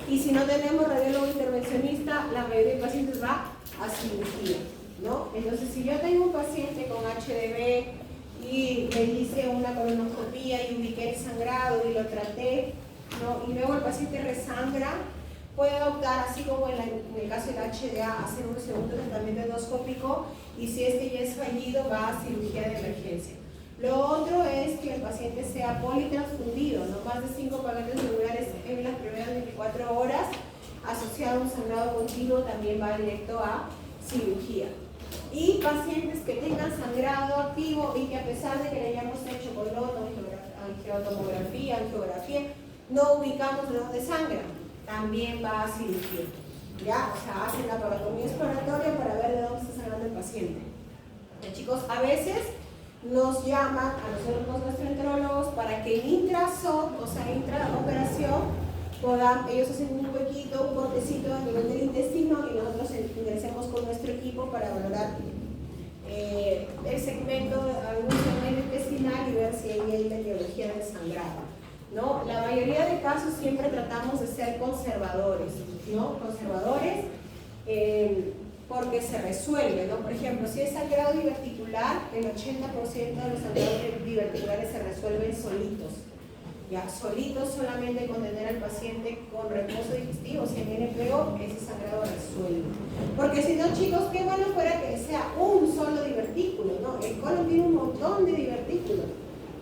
Y si no tenemos radiólogo intervencionista, la mayoría de pacientes va a cirugía, ¿no? Entonces, si yo tengo un paciente con HDV y le hice una colonoscopía y ubiqué el sangrado y lo traté, ¿no? Y luego el paciente resangra, puede optar, así como en el caso del HDA, hacer un segundo tratamiento endoscópico y si este ya es fallido, va a cirugía de emergencia. Lo otro es que el paciente sea politransfundido, no más de 5 paquetes regulares en las primeras 24 horas, asociado a un sangrado continuo, también va directo a cirugía. Y pacientes que tengan sangrado activo y que a pesar de que le hayamos hecho colono, angiotomografía, angiografía, no ubicamos de dónde sangra, también va a cirugía. ¿Ya? O sea, hacen la paratomía exploratoria para ver de dónde está sangrando el paciente. ¿Ya, chicos? A veces nos llaman a nosotros los gastroenterólogos para que intraoperación, ellos hacen un huequito, un cortecito a nivel del intestino y nosotros ingresemos con nuestro equipo para valorar el segmento, algún segmento intestinal y ver si hay la etiología del sangrado, ¿no? La mayoría de casos siempre tratamos de ser conservadores, ¿no? Conservadores porque se resuelve, ¿no? Por ejemplo, si es sangrado diverticular, el 80% de los sangrados diverticulares se resuelven solitos. Ya, solitos, solamente con tener al paciente con reposo digestivo, si hay NPO, ese sangrado resuelve. Porque si no, chicos, qué bueno fuera que sea un solo divertículo, ¿no? El colon tiene un montón de divertículos.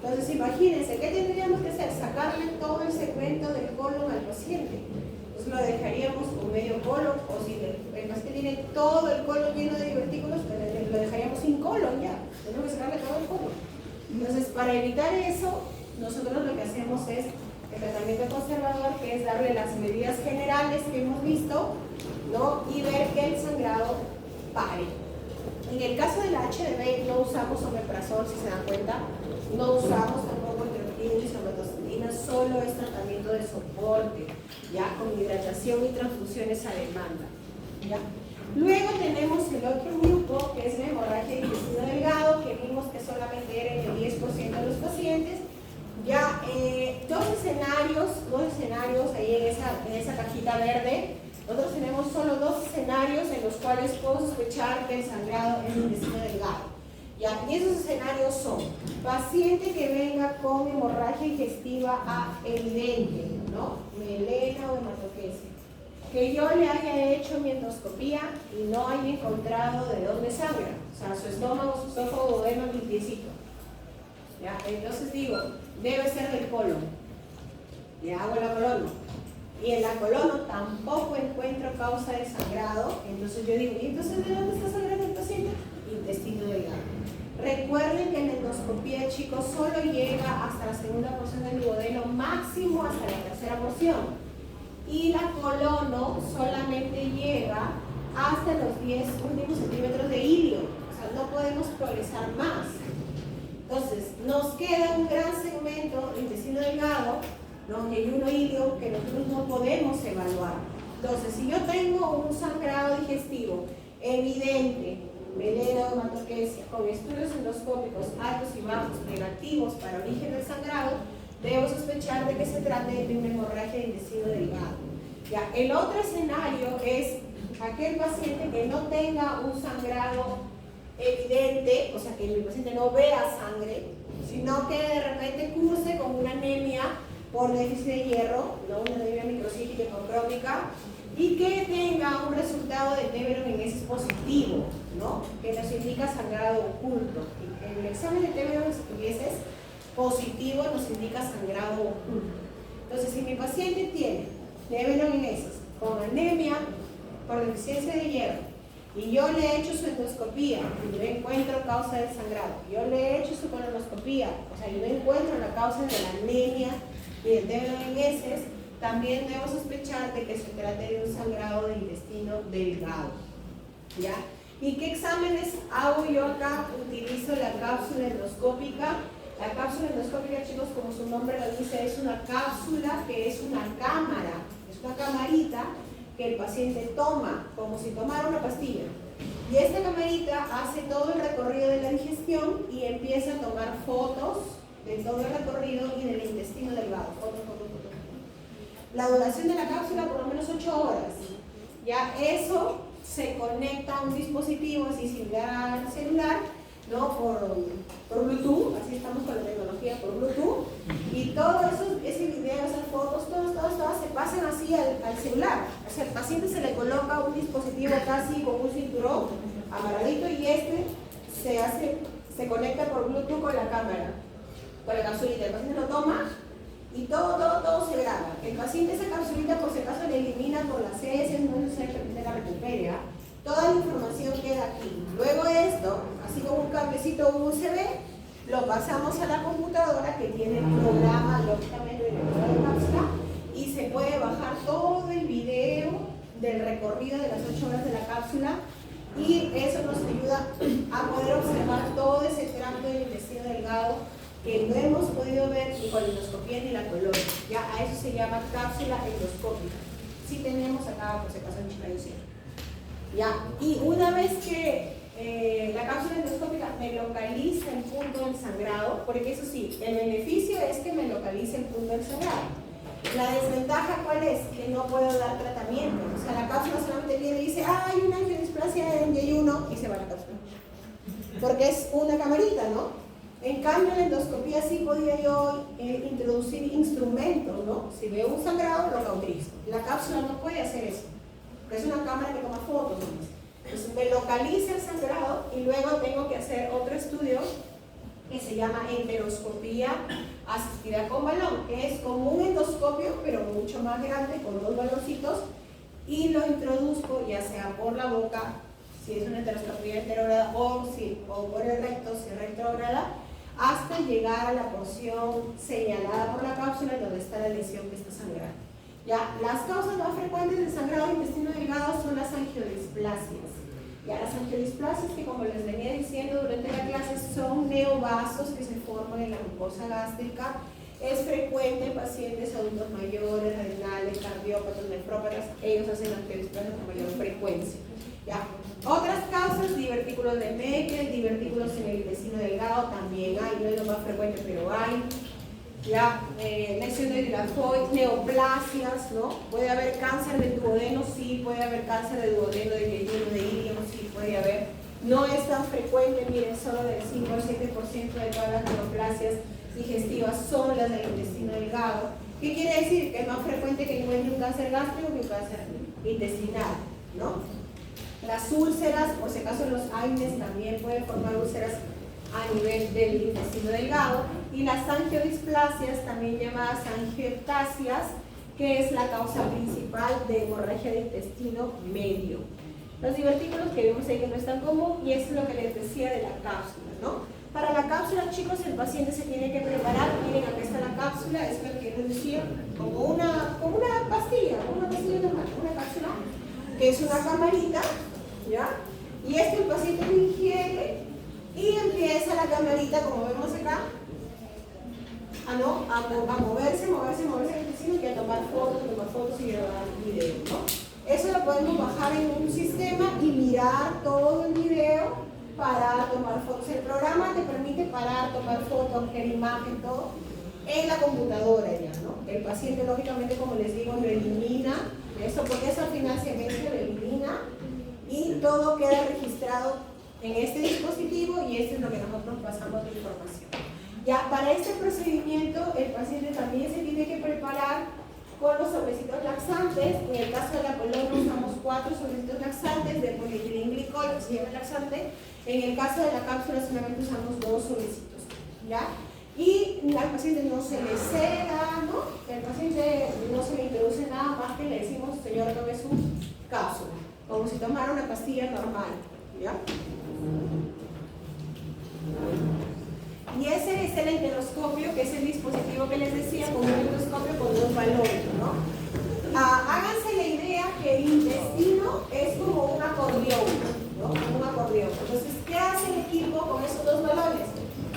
Entonces, imagínense, ¿qué tendríamos que hacer? Sacarle todo el segmento del colon al paciente. Entonces, lo dejaríamos con medio colon, o si el paciente tiene todo el colon lleno de divertículos, lo dejaríamos sin colon ya. Tenemos que sacarle todo el colon. Entonces, para evitar eso, nosotros lo que hacemos es el tratamiento conservador, que es darle las medidas generales que hemos visto, ¿no? Y ver que el sangrado pare. En el caso de la HDV no usamos omeprazol, si se dan cuenta, no usamos tampoco etiología y somatostatina, solo es tratamiento de soporte, ya con hidratación y transfusiones a demanda, ¿ya? Luego tenemos el otro grupo, que es la hemorragia de intestino delgado, que vimos que solamente era en el 10% de los pacientes. Ya, dos escenarios ahí en esa cajita verde. Nosotros tenemos solo dos escenarios en los cuales puedo sospechar que el sangrado es intestino delgado. Ya, y esos escenarios son paciente que venga con hemorragia digestiva evidente, ¿no? Melena o hematoquesia. Que yo le haya hecho mi endoscopía y no haya encontrado de dónde sangra. O sea, su estómago, su esófago, duodeno, limpiecito. ¿Ya? Entonces digo, debe ser del colon. Le hago la colono. Y en la colono tampoco encuentro causa de sangrado. Entonces yo digo, ¿y entonces de dónde está sangrando el paciente? Intestino delgado. Recuerden que la endoscopía, chicos, solo llega hasta la segunda porción del duodeno, máximo hasta la tercera porción. Y la colono solamente llega hasta los 10 últimos centímetros de ilio. O sea, no podemos progresar más. Entonces, nos queda un gran segmento de intestino delgado, ¿no? Y hay uno ilio que nosotros no podemos evaluar. Entonces, si yo tengo un sangrado digestivo evidente, melena o hematoquesia, con estudios endoscópicos altos y bajos negativos para origen del sangrado, debo sospechar de que se trate de una hemorragia de intestino delgado. Ya, el otro escenario es aquel paciente que no tenga un sangrado evidente, o sea que el paciente no vea sangre, sino que de repente curse con una anemia por déficit de hierro, ¿no? Una anemia microcíclica hipercrónica, y que tenga un resultado de Teveron en ese positivo, ¿no? Que nos indica sangrado oculto. En el examen de Teveron, si tuvieses positivo, nos indica sangrado oculto. Entonces, si mi paciente tiene Teveron en esos, con anemia por deficiencia de hierro, y yo le he hecho su endoscopía y yo encuentro causa del sangrado, yo le he hecho su colonoscopía, o sea, yo encuentro la causa de la anemia y del Teveron en heces, también debo sospechar de que se trate de un sangrado del intestino delgado. ¿Ya? ¿Y qué exámenes hago yo acá? Utilizo la cápsula endoscópica. La cápsula endoscópica, chicos, como su nombre lo dice, es una cápsula que es una cámara, es una camarita que el paciente toma, como si tomara una pastilla. Y esta camarita hace todo el recorrido de la digestión y empieza a tomar fotos de todo el recorrido y del intestino delgado. Fotos. La duración de la cápsula por lo menos 8 horas. Ya eso se conecta a un dispositivo así similar al celular, ¿no? Por Bluetooth, así estamos con la tecnología por Bluetooth, y todo eso, ese video, esas fotos, todas se pasan así al celular. O sea, al paciente se le coloca un dispositivo casi con un cinturón amarradito y se conecta por Bluetooth con la cámara, con la capsulita. El paciente lo toma y todo se graba. El paciente esa capsulita por si acaso le elimina por las heces, no es necesario que la recupere. Toda la información queda aquí. Luego esto, así como un cablecito USB, lo pasamos a la computadora que tiene el programa, lógicamente, de la cápsula, y se puede bajar todo el video del recorrido de las 8 horas de la cápsula, y eso nos ayuda a poder observar todo ese tracto del intestino delgado que no hemos podido ver ni con la endoscopía ni la colonia. Ya a eso se llama cápsula endoscópica. Sí tenemos acá, por si acaso, en Chicayucía. Ya, y una vez que la cápsula endoscópica me localiza el punto del sangrado, porque eso sí, el beneficio es que me localice el punto del sangrado. La desventaja, ¿cuál es? Que no puedo dar tratamiento. O sea, la cápsula solamente viene y dice, hay una angiodisplasia en Y1 y se va la cápsula. Porque es una camarita, ¿no? En cambio, en la endoscopía sí podía yo introducir instrumentos, ¿no? Si veo un sangrado, lo cauterizo. La cápsula no puede hacer eso, porque es una cámara que toma fotos. Entonces me localiza el sangrado y luego tengo que hacer otro estudio que se llama enteroscopía asistida con balón, que es como un endoscopio, pero mucho más grande, con 2 baloncitos, y lo introduzco ya sea por la boca, si es una enteroscopía enterograda, o por el recto, si es retrograda, hasta llegar a la porción señalada por la cápsula donde está la lesión que está sangrando. Ya, las causas más frecuentes del sangrado del intestino delgado son las angiodisplasias. Ya, las angiodisplasias, que como les venía diciendo durante la clase, son neovasos que se forman en la mucosa gástrica. Es frecuente en pacientes adultos mayores, renales, cardiópatas, nefrópatas. Ellos hacen angiodisplasias con mayor frecuencia. ¿Ya? Otras causas, divertículos de Meckel, divertículos en el intestino delgado también hay, no es lo más frecuente, pero hay. ¿Ya? Lesiones de la foid, neoplasias, ¿no? Puede haber cáncer de duodeno, sí, puede haber cáncer de duodeno, de yeyuno, de ilion, sí, puede haber. No es tan frecuente, miren, solo del 5 al 7% de todas las neoplasias digestivas son las del intestino delgado. ¿Qué quiere decir? Que es más frecuente que encuentre un cáncer gástrico que un cáncer intestinal, ¿no? Las úlceras, por si acaso los AINES también pueden formar úlceras a nivel del intestino delgado, y las angiodisplasias, también llamadas angioptasias, que es la causa principal de hemorragia de intestino medio. Los divertículos que vemos ahí que no es tan común, y eso es lo que les decía de la cápsula, ¿no? Para la cápsula, chicos, el paciente se tiene que preparar. Miren, acá está la cápsula, es lo que les decía, como una pastilla normal, una cápsula, que es una camarita, ¿ya? Y esto el paciente lo ingiere y empieza la camarita, como vemos acá, a moverse el intestino y a tomar fotos y grabar videos, ¿no? Eso lo podemos bajar en un sistema y mirar todo el video para tomar fotos. El programa te permite parar, tomar fotos, coger imagen, todo en la computadora ya, ¿no? El paciente, lógicamente, como les digo, lo elimina, eso, porque eso al final se vence, lo elimina y todo queda registrado en este dispositivo y este es lo que nosotros pasamos de información. Ya, para este procedimiento, el paciente también se tiene que preparar con los sobrecitos laxantes. En el caso de la Polonia usamos 4 sobrecitos laxantes de polietilenglicol, que se llama laxante. En el caso de la cápsula solamente usamos 2 sobrecitos, ¿ya? Y al paciente no se le seda, ¿no? El paciente no se le introduce nada más que le decimos, señor, tome su cápsula, como si tomara una pastilla normal, ¿ya? Y ese es el enteroscopio, que es el dispositivo que les decía, con un enteroscopio con 2 balones, ¿no? Háganse la idea que el intestino es como un acordeón, ¿no? Como un acordeón. Entonces, ¿qué hace el equipo con esos 2 balones?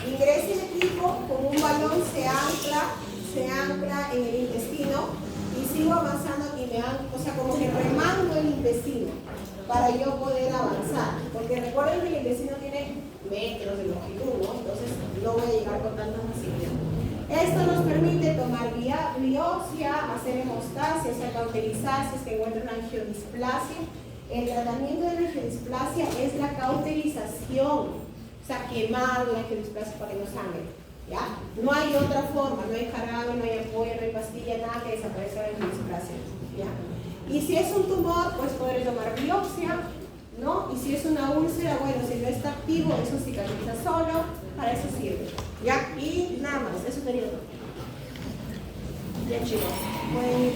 Ingresa el equipo, con un balón se ancla en el intestino y sigo avanzando y o sea, como que remando el intestino para yo poder avanzar. Porque recuerden que el intestino tiene metros de longitud, ¿no? Entonces no voy a llegar con tanta facilidad. Esto nos permite tomar biopsia, hacer hemostasia, hacer cauterizar si es que encuentran una angiodisplasia. El tratamiento de la angiodisplasia es la cauterización. O sea, quemar la angiodisplasia para que no sangre, ¿ya? No hay otra forma, no hay jarabe, no hay apoyo, no hay pastilla, nada que desaparezca la angiodisplasia, ¿ya? Y si es un tumor, pues podré tomar biopsia, ¿no? Y si es una úlcera, bueno, si no está activo, eso cicatriza solo, para eso sirve, ¿ya? Y nada más, eso sería todo. Ya, chicos, pueden ir.